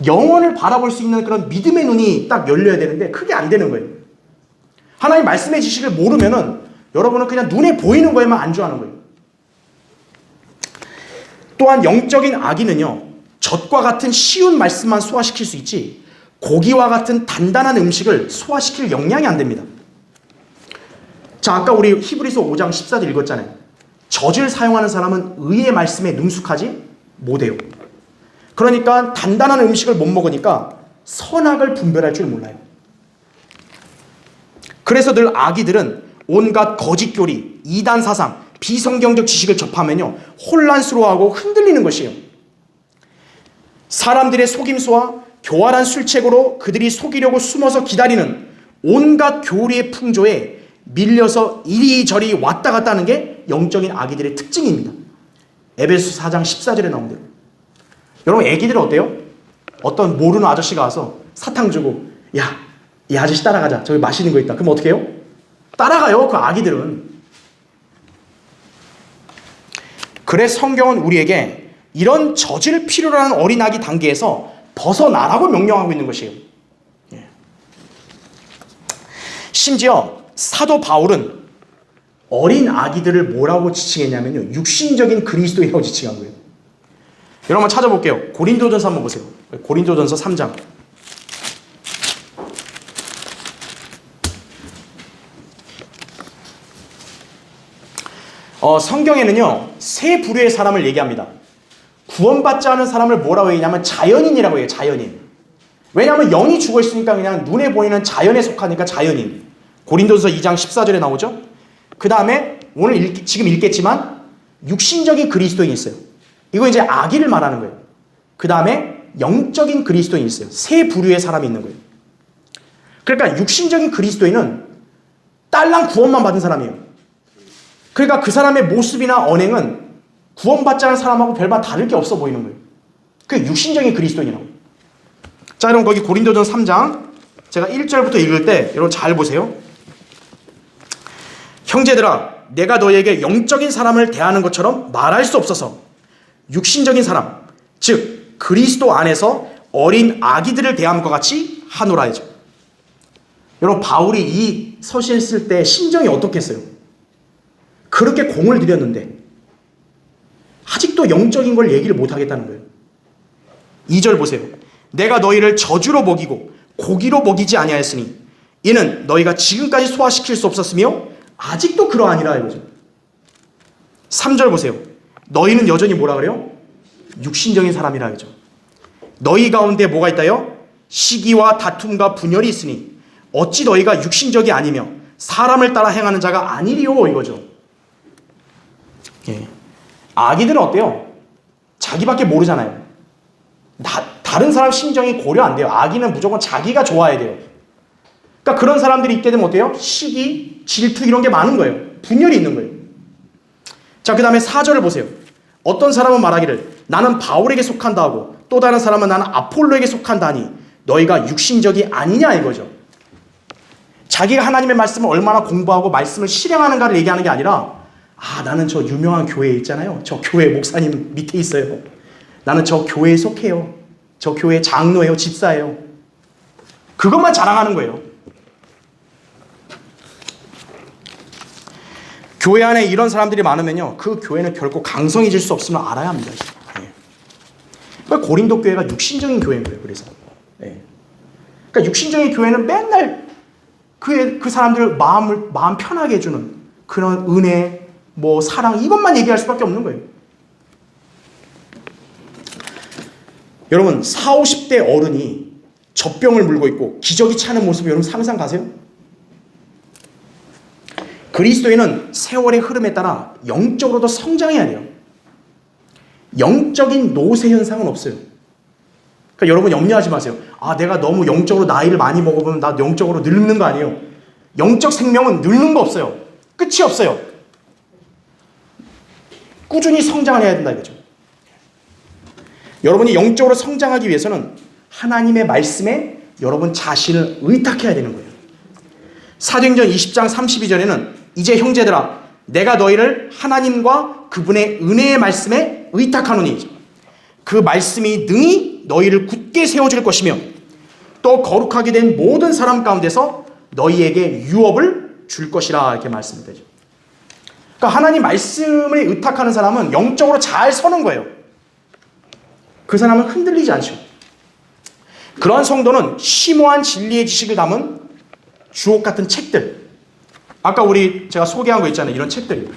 영원을 바라볼 수 있는 그런 믿음의 눈이 딱 열려야 되는데 그게 안 되는 거예요. 하나님 말씀의 지식을 모르면은 여러분은 그냥 눈에 보이는 거에만 안주하는 거예요. 또한 영적인 악인은요, 젖과 같은 쉬운 말씀만 소화시킬 수 있지 고기와 같은 단단한 음식을 소화시킬 역량이 안 됩니다. 자, 아까 우리 히브리서 5장 14절 읽었잖아요. 젖을 사용하는 사람은 의의 말씀에 능숙하지 못해요. 그러니까 단단한 음식을 못 먹으니까 선악을 분별할 줄 몰라요. 그래서 늘 악이들은 온갖 거짓 교리, 이단 사상, 비성경적 지식을 접하면요, 혼란스러워하고 흔들리는 것이에요. 사람들의 속임수와 교활한 술책으로 그들이 속이려고 숨어서 기다리는 온갖 교리의 풍조에 밀려서 이리저리 왔다 갔다 하는 게 영적인 아기들의 특징입니다. 에베소 4장 14절에 나온 대로. 여러분, 애기들은 어때요? 어떤 모르는 아저씨가 와서 사탕 주고, 야, 이 아저씨 따라가자, 저기 맛있는 거 있다. 그럼 어떻게 해요? 따라가요, 그 아기들은. 그래 성경은 우리에게 이런 젖을 필요로 하는 어린아기 단계에서 벗어나라고 명령하고 있는 것이에요. 심지어 사도 바울은 어린 아기들을 뭐라고 지칭했냐면요, 육신적인 그리스도이라고 지칭한 거예요. 여러분 한번 찾아볼게요. 고린도전서 한번 보세요. 고린도전서 3장. 성경에는요, 세 부류의 사람을 얘기합니다. 구원받지 않은 사람을 뭐라고 얘기하냐면 자연인이라고 해요. 자연인. 왜냐하면 영이 죽어 있으니까 그냥 눈에 보이는 자연에 속하니까 자연인. 고린도전서 2장 14절에 나오죠. 그 다음에 오늘 지금 읽겠지만 육신적인 그리스도인이 있어요. 이거 이제 아기를 말하는 거예요. 그 다음에 영적인 그리스도인이 있어요. 세 부류의 사람이 있는 거예요. 그러니까 육신적인 그리스도인은 딸랑 구원만 받은 사람이에요. 그러니까 그 사람의 모습이나 언행은 구원받지 않은 사람하고 별반 다를 게 없어 보이는 거예요. 그게 육신적인 그리스도인이라고. 자, 여러분 거기 고린도전서 3장 제가 1절부터 읽을 때 여러분 잘 보세요. 형제들아, 내가 너희에게 영적인 사람을 대하는 것처럼 말할 수 없어서 육신적인 사람, 즉 그리스도 안에서 어린 아기들을 대함과 같이 하노라 하죠. 여러분, 바울이 이 서신을 쓸 때 심정이 어떻겠어요? 그렇게 공을 들였는데 아직도 영적인 걸 얘기를 못하겠다는 거예요. 2절 보세요. 내가 너희를 저주로 먹이고 고기로 먹이지 아니하였으니 이는 너희가 지금까지 소화시킬 수 없었으며 아직도 그러하니라 이거죠. 3절 보세요. 너희는 여전히 뭐라 그래요? 육신적인 사람이라 하죠. 너희 가운데 뭐가 있다요? 시기와 다툼과 분열이 있으니 어찌 너희가 육신적이 아니며 사람을 따라 행하는 자가 아니리요 이거죠. 예. 아기들은 어때요? 자기밖에 모르잖아요. 다른 사람 심정이 고려 안 돼요. 아기는 무조건 자기가 좋아야 돼요. 그러니까 그런 사람들이 있게 되면 어때요? 시기, 질투 이런 게 많은 거예요. 분열이 있는 거예요. 자, 그 다음에 4절을 보세요. 어떤 사람은 말하기를 나는 바울에게 속한다 하고 또 다른 사람은 나는 아폴로에게 속한다 하니 너희가 육신적이 아니냐 이거죠. 자기가 하나님의 말씀을 얼마나 공부하고 말씀을 실행하는가를 얘기하는 게 아니라 나는 저 유명한 교회에 있잖아요. 저 교회 목사님 밑에 있어요. 나는 저 교회에 속해요. 저 교회 장로예요. 집사예요. 그것만 자랑하는 거예요. 교회 안에 이런 사람들이 많으면요, 그 교회는 결코 강성해질 수 없음을 알아야 합니다. 그러니까 고린도 교회가 육신적인 교회인 거예요. 그래서 그러니까 육신적인 교회는 맨날 그 사람들 마음 편하게 해주는 그런 은혜, 뭐 사랑 이것만 얘기할 수밖에 없는 거예요. 여러분 40, 50대 어른이 젖병을 물고 있고 기저귀 차는 모습을 여러분 상상 가세요? 그 그리스도인은 세월의 흐름에 따라 영적으로도 성장해야 돼요. 영적인 노쇠 현상은 없어요. 그러니까 여러분 염려하지 마세요. 내가 너무 영적으로 나이를 많이 먹어보면 나 영적으로 늙는 거 아니에요. 영적 생명은 늙는 거 없어요. 끝이 없어요. 꾸준히 성장을 해야 된다 이거죠. 여러분이 영적으로 성장하기 위해서는 하나님의 말씀에 여러분 자신을 의탁해야 되는 거예요. 사도행전 20장 32절에는 이제 형제들아 내가 너희를 하나님과 그분의 은혜의 말씀에 의탁하노니 그 말씀이 능히 너희를 굳게 세워줄 것이며 또 거룩하게 된 모든 사람 가운데서 너희에게 유업을 줄 것이라 이렇게 말씀되죠. 그러니까 하나님 말씀을 의탁하는 사람은 영적으로 잘 서는 거예요. 그 사람은 흔들리지 않죠. 그러한 성도는 심오한 진리의 지식을 담은 주옥 같은 책들, 아까 제가 소개한 거 있잖아요. 이런 책들이,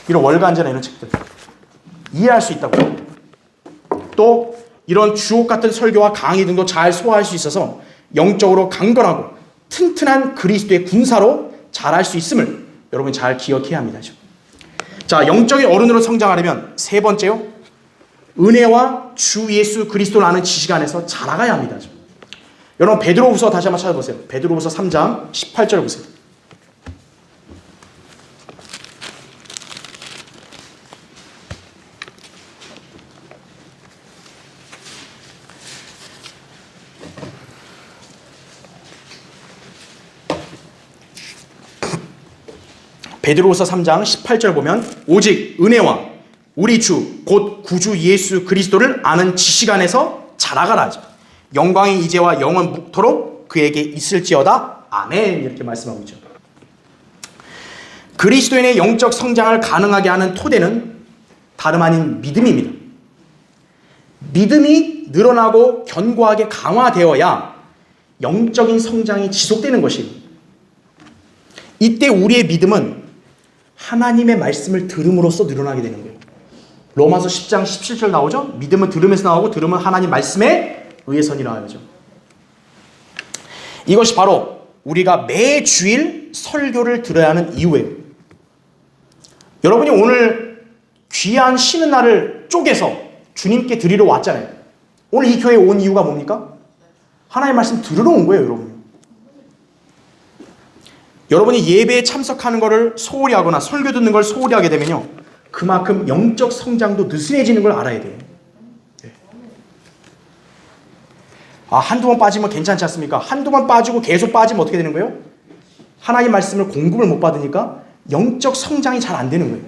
이런 월간지나 이런 책들 이해할 수 있다고요. 또 이런 주옥 같은 설교와 강의 등도 잘 소화할 수 있어서 영적으로 강건하고 튼튼한 그리스도의 군사로 자랄 수 있음을 여러분이 잘 기억해야 합니다. 자, 영적인 어른으로 성장하려면 세 번째요, 은혜와 주 예수 그리스도를 아는 지식 안에서 자라가야 합니다. 여러분 베드로후서 다시 한번 찾아보세요. 베드로후서 3장 18절 보세요. 베드로후서 3장 18절 보면 오직 은혜와 우리 주 곧 구주 예수 그리스도를 아는 지식 안에서 자라가라 하죠. 영광이 이제와 영원 묵도록 그에게 있을지어다. 아멘. 이렇게 말씀하고 있죠. 그리스도인의 영적 성장을 가능하게 하는 토대는 다름 아닌 믿음입니다. 믿음이 늘어나고 견고하게 강화되어야 영적인 성장이 지속되는 것이에요. 이때 우리의 믿음은 하나님의 말씀을 들음으로써 늘어나게 되는 거예요. 로마서 10장 17절 나오죠? 믿음은 들음에서 나오고 들음은 하나님 말씀에 의해서니라 하죠. 이것이 바로 우리가 매주일 설교를 들어야 하는 이유예요. 여러분이 오늘 귀한 쉬는 날을 쪼개서 주님께 드리러 왔잖아요. 오늘 이 교회에 온 이유가 뭡니까? 하나님의 말씀 들으러 온 거예요, 여러분. 여러분이 예배에 참석하는 것을 소홀히 하거나 설교 듣는 걸 소홀히 하게 되면요, 그만큼 영적 성장도 느슨해지는 걸 알아야 돼요. 한두 번 빠지면 괜찮지 않습니까? 한두 번 빠지고 계속 빠지면 어떻게 되는 거예요? 하나님 말씀을 공급을 못 받으니까 영적 성장이 잘 안 되는 거예요.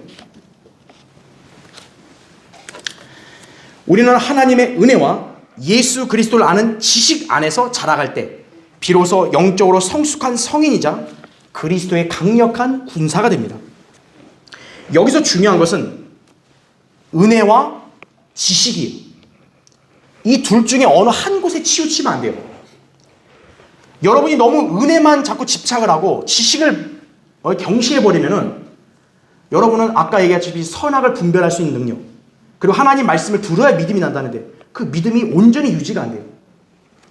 우리는 하나님의 은혜와 예수 그리스도를 아는 지식 안에서 자라갈 때 비로소 영적으로 성숙한 성인이자 그리스도의 강력한 군사가 됩니다. 여기서 중요한 것은 은혜와 지식이에요. 이 둘 중에 어느 한 곳에 치우치면 안 돼요. 여러분이 너무 은혜만 자꾸 집착을 하고 지식을 경시해버리면은 여러분은 아까 얘기했듯이 선악을 분별할 수 있는 능력, 그리고 하나님 말씀을 들어야 믿음이 난다는데 그 믿음이 온전히 유지가 안 돼요.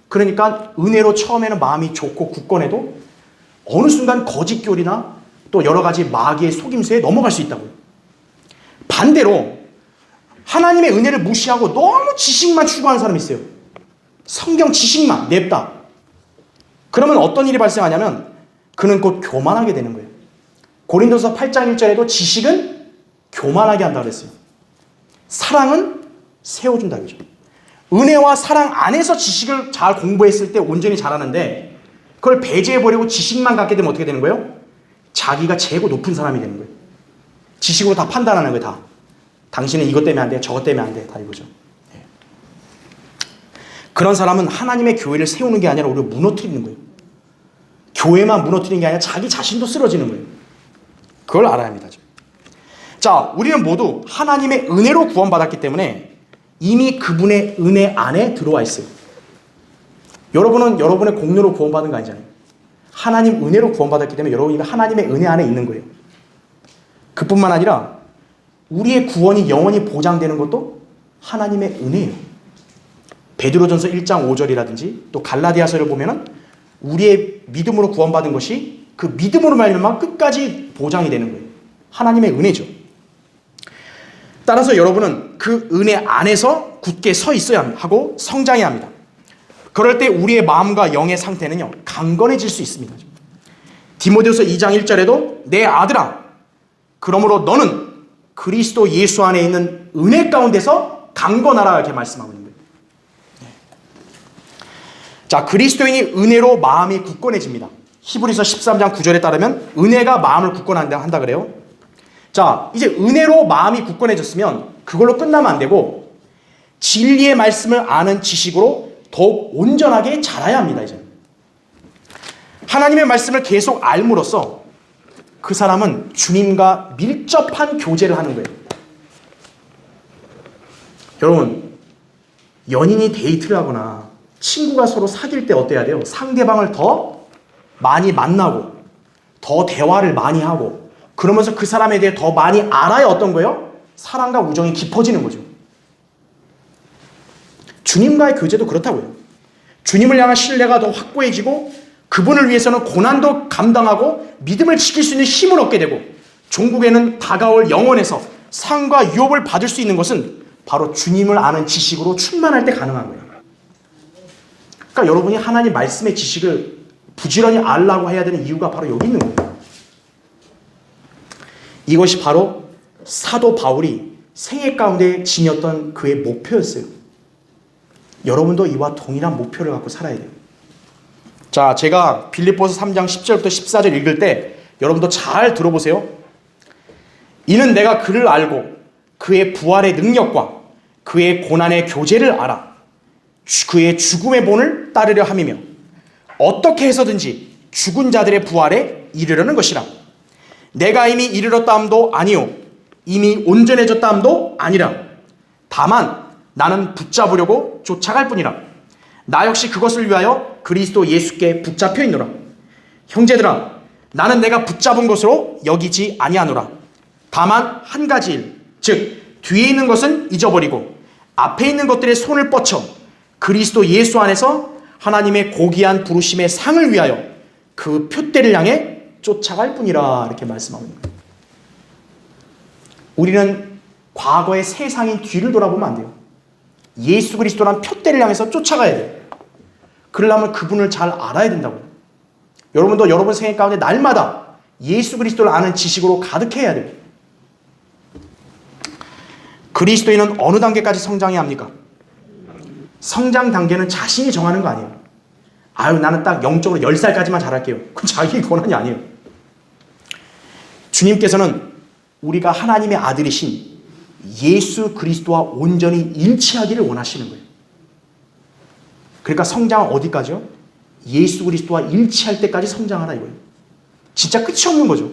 그러니까 은혜로 처음에는 마음이 좋고 굳건해도 어느 순간 거짓교리나 또 여러 가지 마귀의 속임수에 넘어갈 수 있다고요. 반대로 하나님의 은혜를 무시하고 너무 지식만 추구하는 사람이 있어요. 성경 지식만 냅다. 그러면 어떤 일이 발생하냐면 그는 곧 교만하게 되는 거예요. 고린도서 8장 1절에도 지식은 교만하게 한다고 그랬어요. 사랑은 세워준다 그죠. 은혜와 사랑 안에서 지식을 잘 공부했을 때 온전히 자라는데 그걸 배제해버리고 지식만 갖게 되면 어떻게 되는 거예요? 자기가 최고 높은 사람이 되는 거예요. 지식으로 다 판단하는 거예요. 다. 당신은 이것 때문에 안 돼, 저것 때문에 안 돼, 다 이거죠. 그런 사람은 하나님의 교회를 세우는 게 아니라 오히려 무너뜨리는 거예요. 교회만 무너뜨리는 게 아니라 자기 자신도 쓰러지는 거예요. 그걸 알아야 합니다. 자, 우리는 모두 하나님의 은혜로 구원받았기 때문에 이미 그분의 은혜 안에 들어와 있어요. 여러분은 여러분의 공로로 구원받은 거 아니잖아요. 하나님 은혜로 구원받았기 때문에 여러분이 하나님의 은혜 안에 있는 거예요. 그뿐만 아니라 우리의 구원이 영원히 보장되는 것도 하나님의 은혜예요. 베드로전서 1장 5절이라든지 또 갈라디아서를 보면은 우리의 믿음으로 구원받은 것이 그 믿음으로 말미암아 끝까지 보장이 되는 거예요. 하나님의 은혜죠. 따라서 여러분은 그 은혜 안에서 굳게 서 있어야 하고 성장해야 합니다. 그럴 때 우리의 마음과 영의 상태는요, 강건해질 수 있습니다. 디모데후서 2장 1절에도 내 아들아, 그러므로 너는 그리스도 예수 안에 있는 은혜 가운데서 강건하라 이렇게 말씀하고 있는 거예요. 자, 그리스도인이 은혜로 마음이 굳건해집니다. 히브리서 13장 9절에 따르면 은혜가 마음을 굳건한다 그래요. 자, 이제 은혜로 마음이 굳건해졌으면 그걸로 끝나면 안 되고 진리의 말씀을 아는 지식으로 더욱 온전하게 자라야 합니다. 이제 하나님의 말씀을 계속 알므로써 그 사람은 주님과 밀접한 교제를 하는 거예요. 여러분, 연인이 데이트를 하거나 친구가 서로 사귈 때 어때야 돼요? 상대방을 더 많이 만나고 더 대화를 많이 하고 그러면서 그 사람에 대해 더 많이 알아야 어떤 거예요? 사랑과 우정이 깊어지는 거죠. 주님과의 교제도 그렇다고요. 주님을 향한 신뢰가 더 확고해지고 그분을 위해서는 고난도 감당하고 믿음을 지킬 수 있는 힘을 얻게 되고 종국에는 다가올 영혼에서 상과 유업을 받을 수 있는 것은 바로 주님을 아는 지식으로 충만할 때 가능한 거예요. 그러니까 여러분이 하나님 말씀의 지식을 부지런히 알라고 해야 되는 이유가 바로 여기 있는 거예요. 이것이 바로 사도 바울이 생애 가운데 지녔던 그의 목표였어요. 여러분도 이와 동일한 목표를 갖고 살아야 돼요. 자, 제가 빌립보서 3장 10절부터 14절 읽을 때 여러분도 잘 들어보세요. 이는 내가 그를 알고 그의 부활의 능력과 그의 고난의 교제를 알아 그의 죽음의 본을 따르려 함이며 어떻게 해서든지 죽은 자들의 부활에 이르려는 것이라. 내가 이미 이르렀다 함도 아니요 이미 온전해졌다 함도 아니라 다만 나는 붙잡으려고 쫓아갈 뿐이라. 나 역시 그것을 위하여 그리스도 예수께 붙잡혀 있노라. 형제들아, 나는 내가 붙잡은 것으로 여기지 아니하노라. 다만 한 가지 일, 즉 뒤에 있는 것은 잊어버리고 앞에 있는 것들에 손을 뻗쳐 그리스도 예수 안에서 하나님의 고귀한 부르심의 상을 위하여 그 표대를 향해 쫓아갈 뿐이라 이렇게 말씀하고 있는 거예요. 우리는 과거의 세상인 뒤를 돌아보면 안 돼요. 예수 그리스도란 표대를 향해서 쫓아가야 돼요. 그러려면 그분을 잘 알아야 된다고요. 여러분도 여러분 생애 가운데 날마다 예수 그리스도를 아는 지식으로 가득해야 돼요. 그리스도인은 어느 단계까지 성장해야 합니까? 성장 단계는 자신이 정하는 거 아니에요. 아유, 나는 딱 영적으로 10살까지만 자랄게요. 그건 자기 권한이 아니에요. 주님께서는 우리가 하나님의 아들이신 예수 그리스도와 온전히 일치하기를 원하시는 거예요. 그러니까 성장은 어디까지요? 예수 그리스도와 일치할 때까지 성장하라 이거예요. 진짜 끝이 없는 거죠.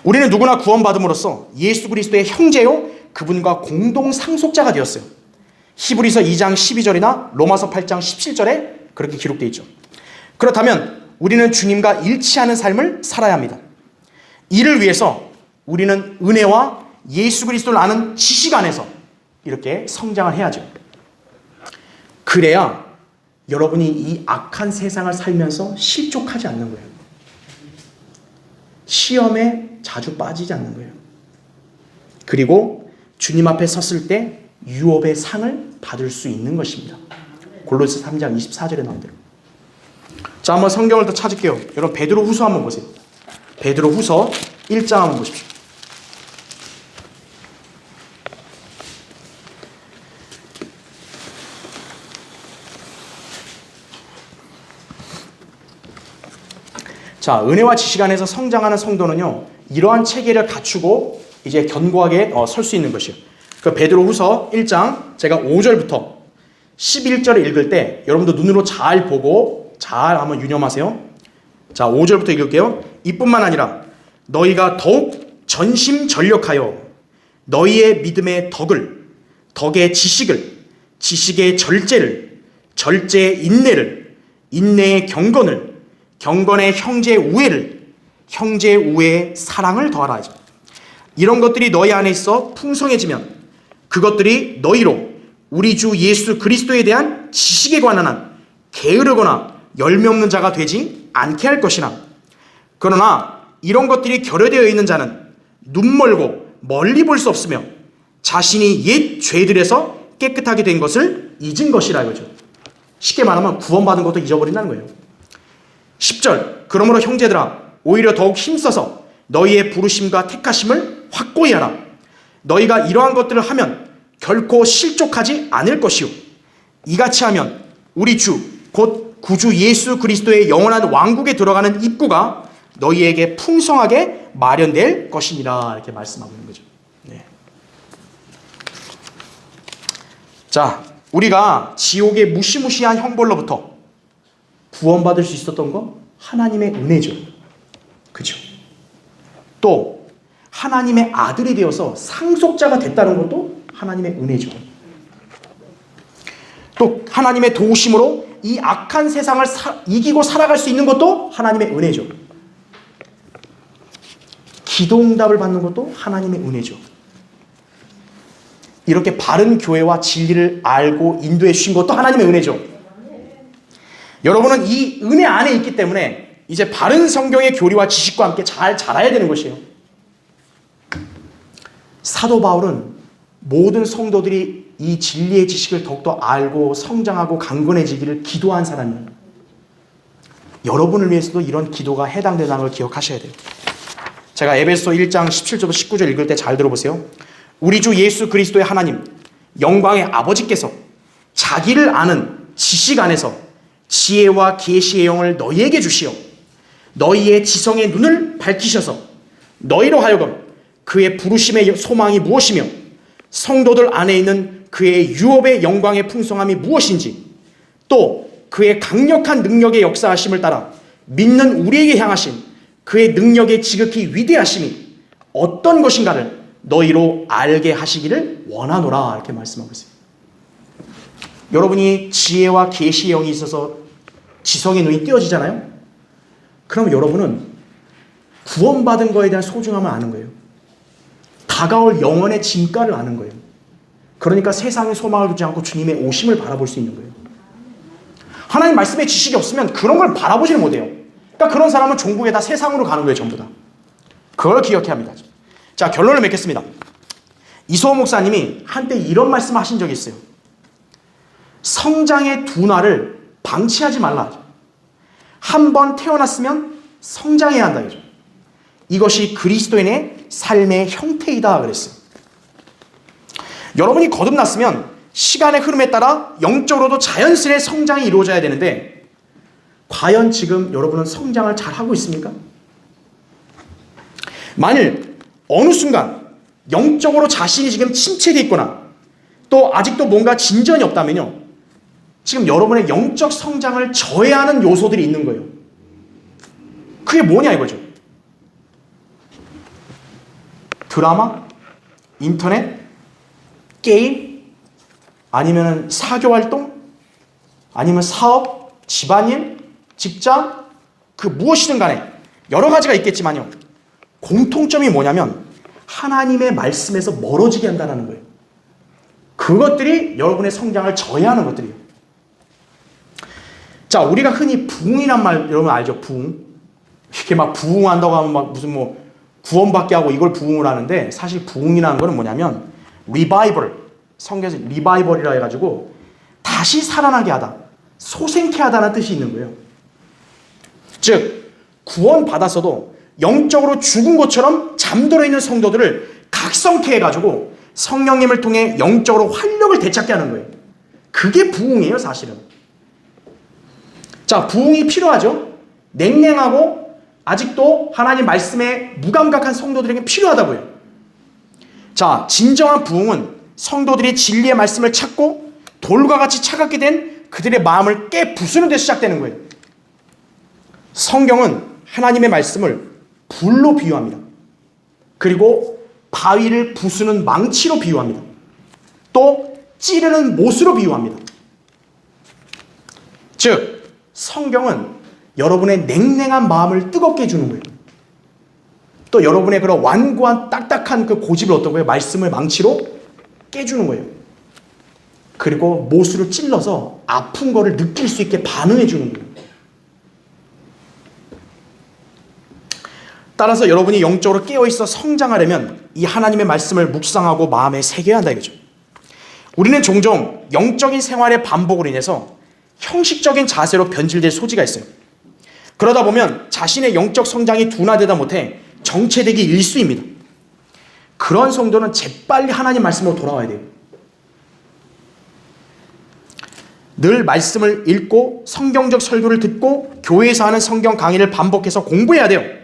우리는 누구나 구원받음으로써 예수 그리스도의 형제요 그분과 공동 상속자가 되었어요. 히브리서 2장 12절이나 로마서 8장 17절에 그렇게 기록되어 있죠. 그렇다면 우리는 주님과 일치하는 삶을 살아야 합니다. 이를 위해서 우리는 은혜와 예수 그리스도를 아는 지식 안에서 이렇게 성장을 해야죠. 그래야 여러분이 이 악한 세상을 살면서 실족하지 않는 거예요. 시험에 자주 빠지지 않는 거예요. 그리고 주님 앞에 섰을 때 유업의 상을 받을 수 있는 것입니다. 골로새 3장 24절에 나온 대로. 자, 한번 성경을 더 찾을게요. 여러분 베드로 후서 한번 보세요. 베드로 후서 1장 한번 보십시오. 자, 은혜와 지식 안에서 성장하는 성도는요, 이러한 체계를 갖추고 이제 견고하게 설 수 있는 것이요. 그 베드로 후서 1장 제가 5절부터 11절을 읽을 때 여러분도 눈으로 잘 보고 잘 한번 유념하세요. 자, 5절부터 읽을게요. 이뿐만 아니라 너희가 더욱 전심전력하여 너희의 믿음의 덕을, 덕의 지식을, 지식의 절제를, 절제의 인내를, 인내의 경건을, 경건의 형제의 우애를, 형제의 우애의 사랑을 더하라 하죠. 이런 것들이 너희 안에 있어 풍성해지면 그것들이 너희로 우리 주 예수 그리스도에 대한 지식에 관한 한 게으르거나 열매 없는 자가 되지 않게 할 것이나 그러나 이런 것들이 결여되어 있는 자는 눈 멀고 멀리 볼 수 없으며 자신이 옛 죄들에서 깨끗하게 된 것을 잊은 것이라 이거죠. 쉽게 말하면 구원받은 것도 잊어버린다는 거예요. 10절 그러므로 형제들아 오히려 더욱 힘써서 너희의 부르심과 택하심을 확고히 하라. 너희가 이러한 것들을 하면 결코 실족하지 않을 것이요 이같이 하면 우리 주 곧 구주 예수 그리스도의 영원한 왕국에 들어가는 입구가 너희에게 풍성하게 마련될 것이니라 이렇게 말씀하고 있는 거죠. 네. 자, 우리가 지옥의 무시무시한 형벌로부터 구원받을 수 있었던 거 하나님의 은혜죠. 그죠? 또 하나님의 아들이 되어서 상속자가 됐다는 것도 하나님의 은혜죠. 또 하나님의 도우심으로 이 악한 세상을 이기고 살아갈 수 있는 것도 하나님의 은혜죠. 기도응답을 받는 것도 하나님의 은혜죠. 이렇게 바른 교회와 진리를 알고 인도해 주신 것도 하나님의 은혜죠. 여러분은 이 은혜 안에 있기 때문에 이제 바른 성경의 교리와 지식과 함께 잘 자라야 되는 것이에요. 사도 바울은 모든 성도들이 이 진리의 지식을 더욱더 알고 성장하고 강건해지기를 기도한 사람이에요. 여러분을 위해서도 이런 기도가 해당된다는 걸 기억하셔야 돼요. 제가 에베소 1장 17절부터 19절 읽을 때 잘 들어보세요. 우리 주 예수 그리스도의 하나님 영광의 아버지께서 자기를 아는 지식 안에서 지혜와 계시의 영을 너희에게 주시어 너희의 지성의 눈을 밝히셔서 너희로 하여금 그의 부르심의 소망이 무엇이며 성도들 안에 있는 그의 유업의 영광의 풍성함이 무엇인지 또 그의 강력한 능력의 역사하심을 따라 믿는 우리에게 향하신 그의 능력의 지극히 위대하심이 어떤 것인가를 너희로 알게 하시기를 원하노라 이렇게 말씀하고 있어요. 여러분이 지혜와 계시의 영이 있어서 지성의 눈이 띄어지잖아요. 그럼 여러분은 구원받은 거에 대한 소중함을 아는 거예요. 다가올 영원의 진가를 아는 거예요. 그러니까 세상에 소망을 두지 않고 주님의 오심을 바라볼 수 있는 거예요. 하나님 말씀의 지식이 없으면 그런 걸 바라보지를 못해요. 그러니까 그런 사람은 종국에 다 세상으로 가는 거예요. 전부 다. 그걸 기억해야 합니다. 자, 결론을 맺겠습니다. 이소호 목사님이 한때 이런 말씀을 하신 적이 있어요. 성장의 둔화를 방치하지 말라. 한 번 태어났으면 성장해야 한다. 이것이 그리스도인의 삶의 형태이다 그랬어요. 여러분이 거듭났으면 시간의 흐름에 따라 영적으로도 자연스레 성장이 이루어져야 되는데 과연 지금 여러분은 성장을 잘 하고 있습니까? 만일 어느 순간 영적으로 자신이 지금 침체되어 있거나 또 아직도 뭔가 진전이 없다면요, 지금 여러분의 영적 성장을 저해하는 요소들이 있는 거예요. 그게 뭐냐 이거죠. 드라마, 인터넷, 게임, 아니면 사교활동, 아니면 사업, 집안일, 직장, 그 무엇이든 간에 여러 가지가 있겠지만요, 공통점이 뭐냐면 하나님의 말씀에서 멀어지게 한다는 거예요. 그것들이 여러분의 성장을 저해하는 것들이에요. 자, 우리가 흔히 부흥이란 말 여러분 알죠? 부흥. 이렇게 막 부흥한다고 하면 막 무슨 뭐 구원받게 하고 이걸 부흥을 하는데, 사실 부흥이라는 거는 뭐냐면 리바이벌, 성경에서 리바이벌이라 해가지고 다시 살아나게 하다, 소생케 하다는 뜻이 있는 거예요. 즉 구원 받았어도 영적으로 죽은 것처럼 잠들어 있는 성도들을 각성케 해가지고 성령님을 통해 영적으로 활력을 되찾게 하는 거예요. 그게 부흥이에요, 사실은. 자, 부흥이 필요하죠. 냉랭하고 아직도 하나님 말씀에 무감각한 성도들에게 필요하다고요. 자, 진정한 부흥은 성도들이 진리의 말씀을 찾고 돌과 같이 차갑게 된 그들의 마음을 깨 부수는 데 시작되는 거예요. 성경은 하나님의 말씀을 불로 비유합니다. 그리고 바위를 부수는 망치로 비유합니다. 또 찌르는 못으로 비유합니다. 즉 성경은 여러분의 냉랭한 마음을 뜨겁게 해주는 거예요. 또 여러분의 그런 완고한 딱딱한 그 고집을 어떤 거예요? 말씀을 망치로 깨주는 거예요. 그리고 못으로 찔러서 아픈 거를 느낄 수 있게 반응해 주는 거예요. 따라서 여러분이 영적으로 깨어있어 성장하려면 이 하나님의 말씀을 묵상하고 마음에 새겨야 한다 이거죠. 우리는 종종 영적인 생활의 반복으로 인해서 형식적인 자세로 변질될 소지가 있어요. 그러다 보면 자신의 영적 성장이 둔화되다 못해 정체되기 일쑤입니다. 그런 성도는 재빨리 하나님 말씀으로 돌아와야 돼요. 늘 말씀을 읽고 성경적 설교를 듣고 교회에서 하는 성경 강의를 반복해서 공부해야 돼요.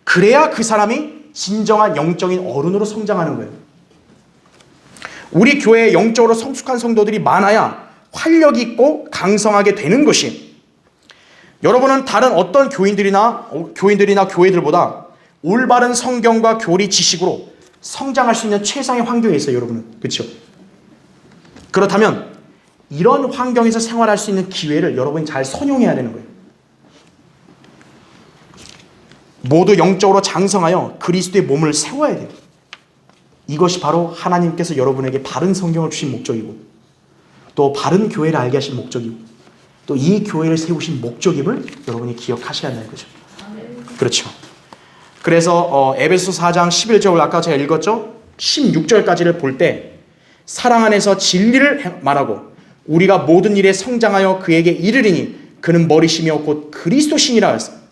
그래야 그 사람이 진정한 영적인 어른으로 성장하는 거예요. 우리 교회에 영적으로 성숙한 성도들이 많아야 활력 있고 강성하게 되는 것이, 여러분은 다른 어떤 교인들이나 교회들보다 올바른 성경과 교리 지식으로 성장할 수 있는 최상의 환경에 있어요. 여러분은. 그렇죠? 그렇다면 이런 환경에서 생활할 수 있는 기회를 여러분이 잘 선용해야 되는 거예요. 모두 영적으로 장성하여 그리스도의 몸을 세워야 돼요. 이것이 바로 하나님께서 여러분에게 바른 성경을 주신 목적이고, 또 바른 교회를 알게 하신 목적이고, 또 이 교회를 세우신 목적임을 여러분이 기억하셔야 한다는 거죠. 그렇죠. 그래서 에베소 4장 11절, 아까 제가 읽었죠? 16절까지를 볼 때 사랑 안에서 진리를 말하고 우리가 모든 일에 성장하여 그에게 이르리니 그는 머리시며 곧 그리스도시니라 했어요.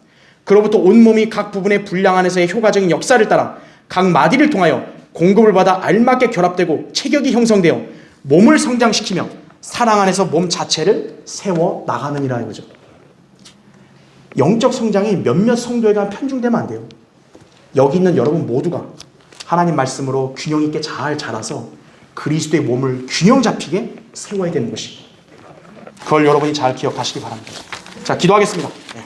그로부터 온몸이 각 부분의 분량 안에서의 효과적인 역사를 따라 각 마디를 통하여 공급을 받아 알맞게 결합되고 체격이 형성되어 몸을 성장시키며 사랑 안에서 몸 자체를 세워 나가느니라 이거죠. 영적 성장이 몇몇 성도에게만 편중되면 안 돼요. 여기 있는 여러분 모두가 하나님 말씀으로 균형 있게 잘 자라서 그리스도의 몸을 균형 잡히게 세워야 되는 것이, 그걸 여러분이 잘 기억하시기 바랍니다. 자, 기도하겠습니다. 네.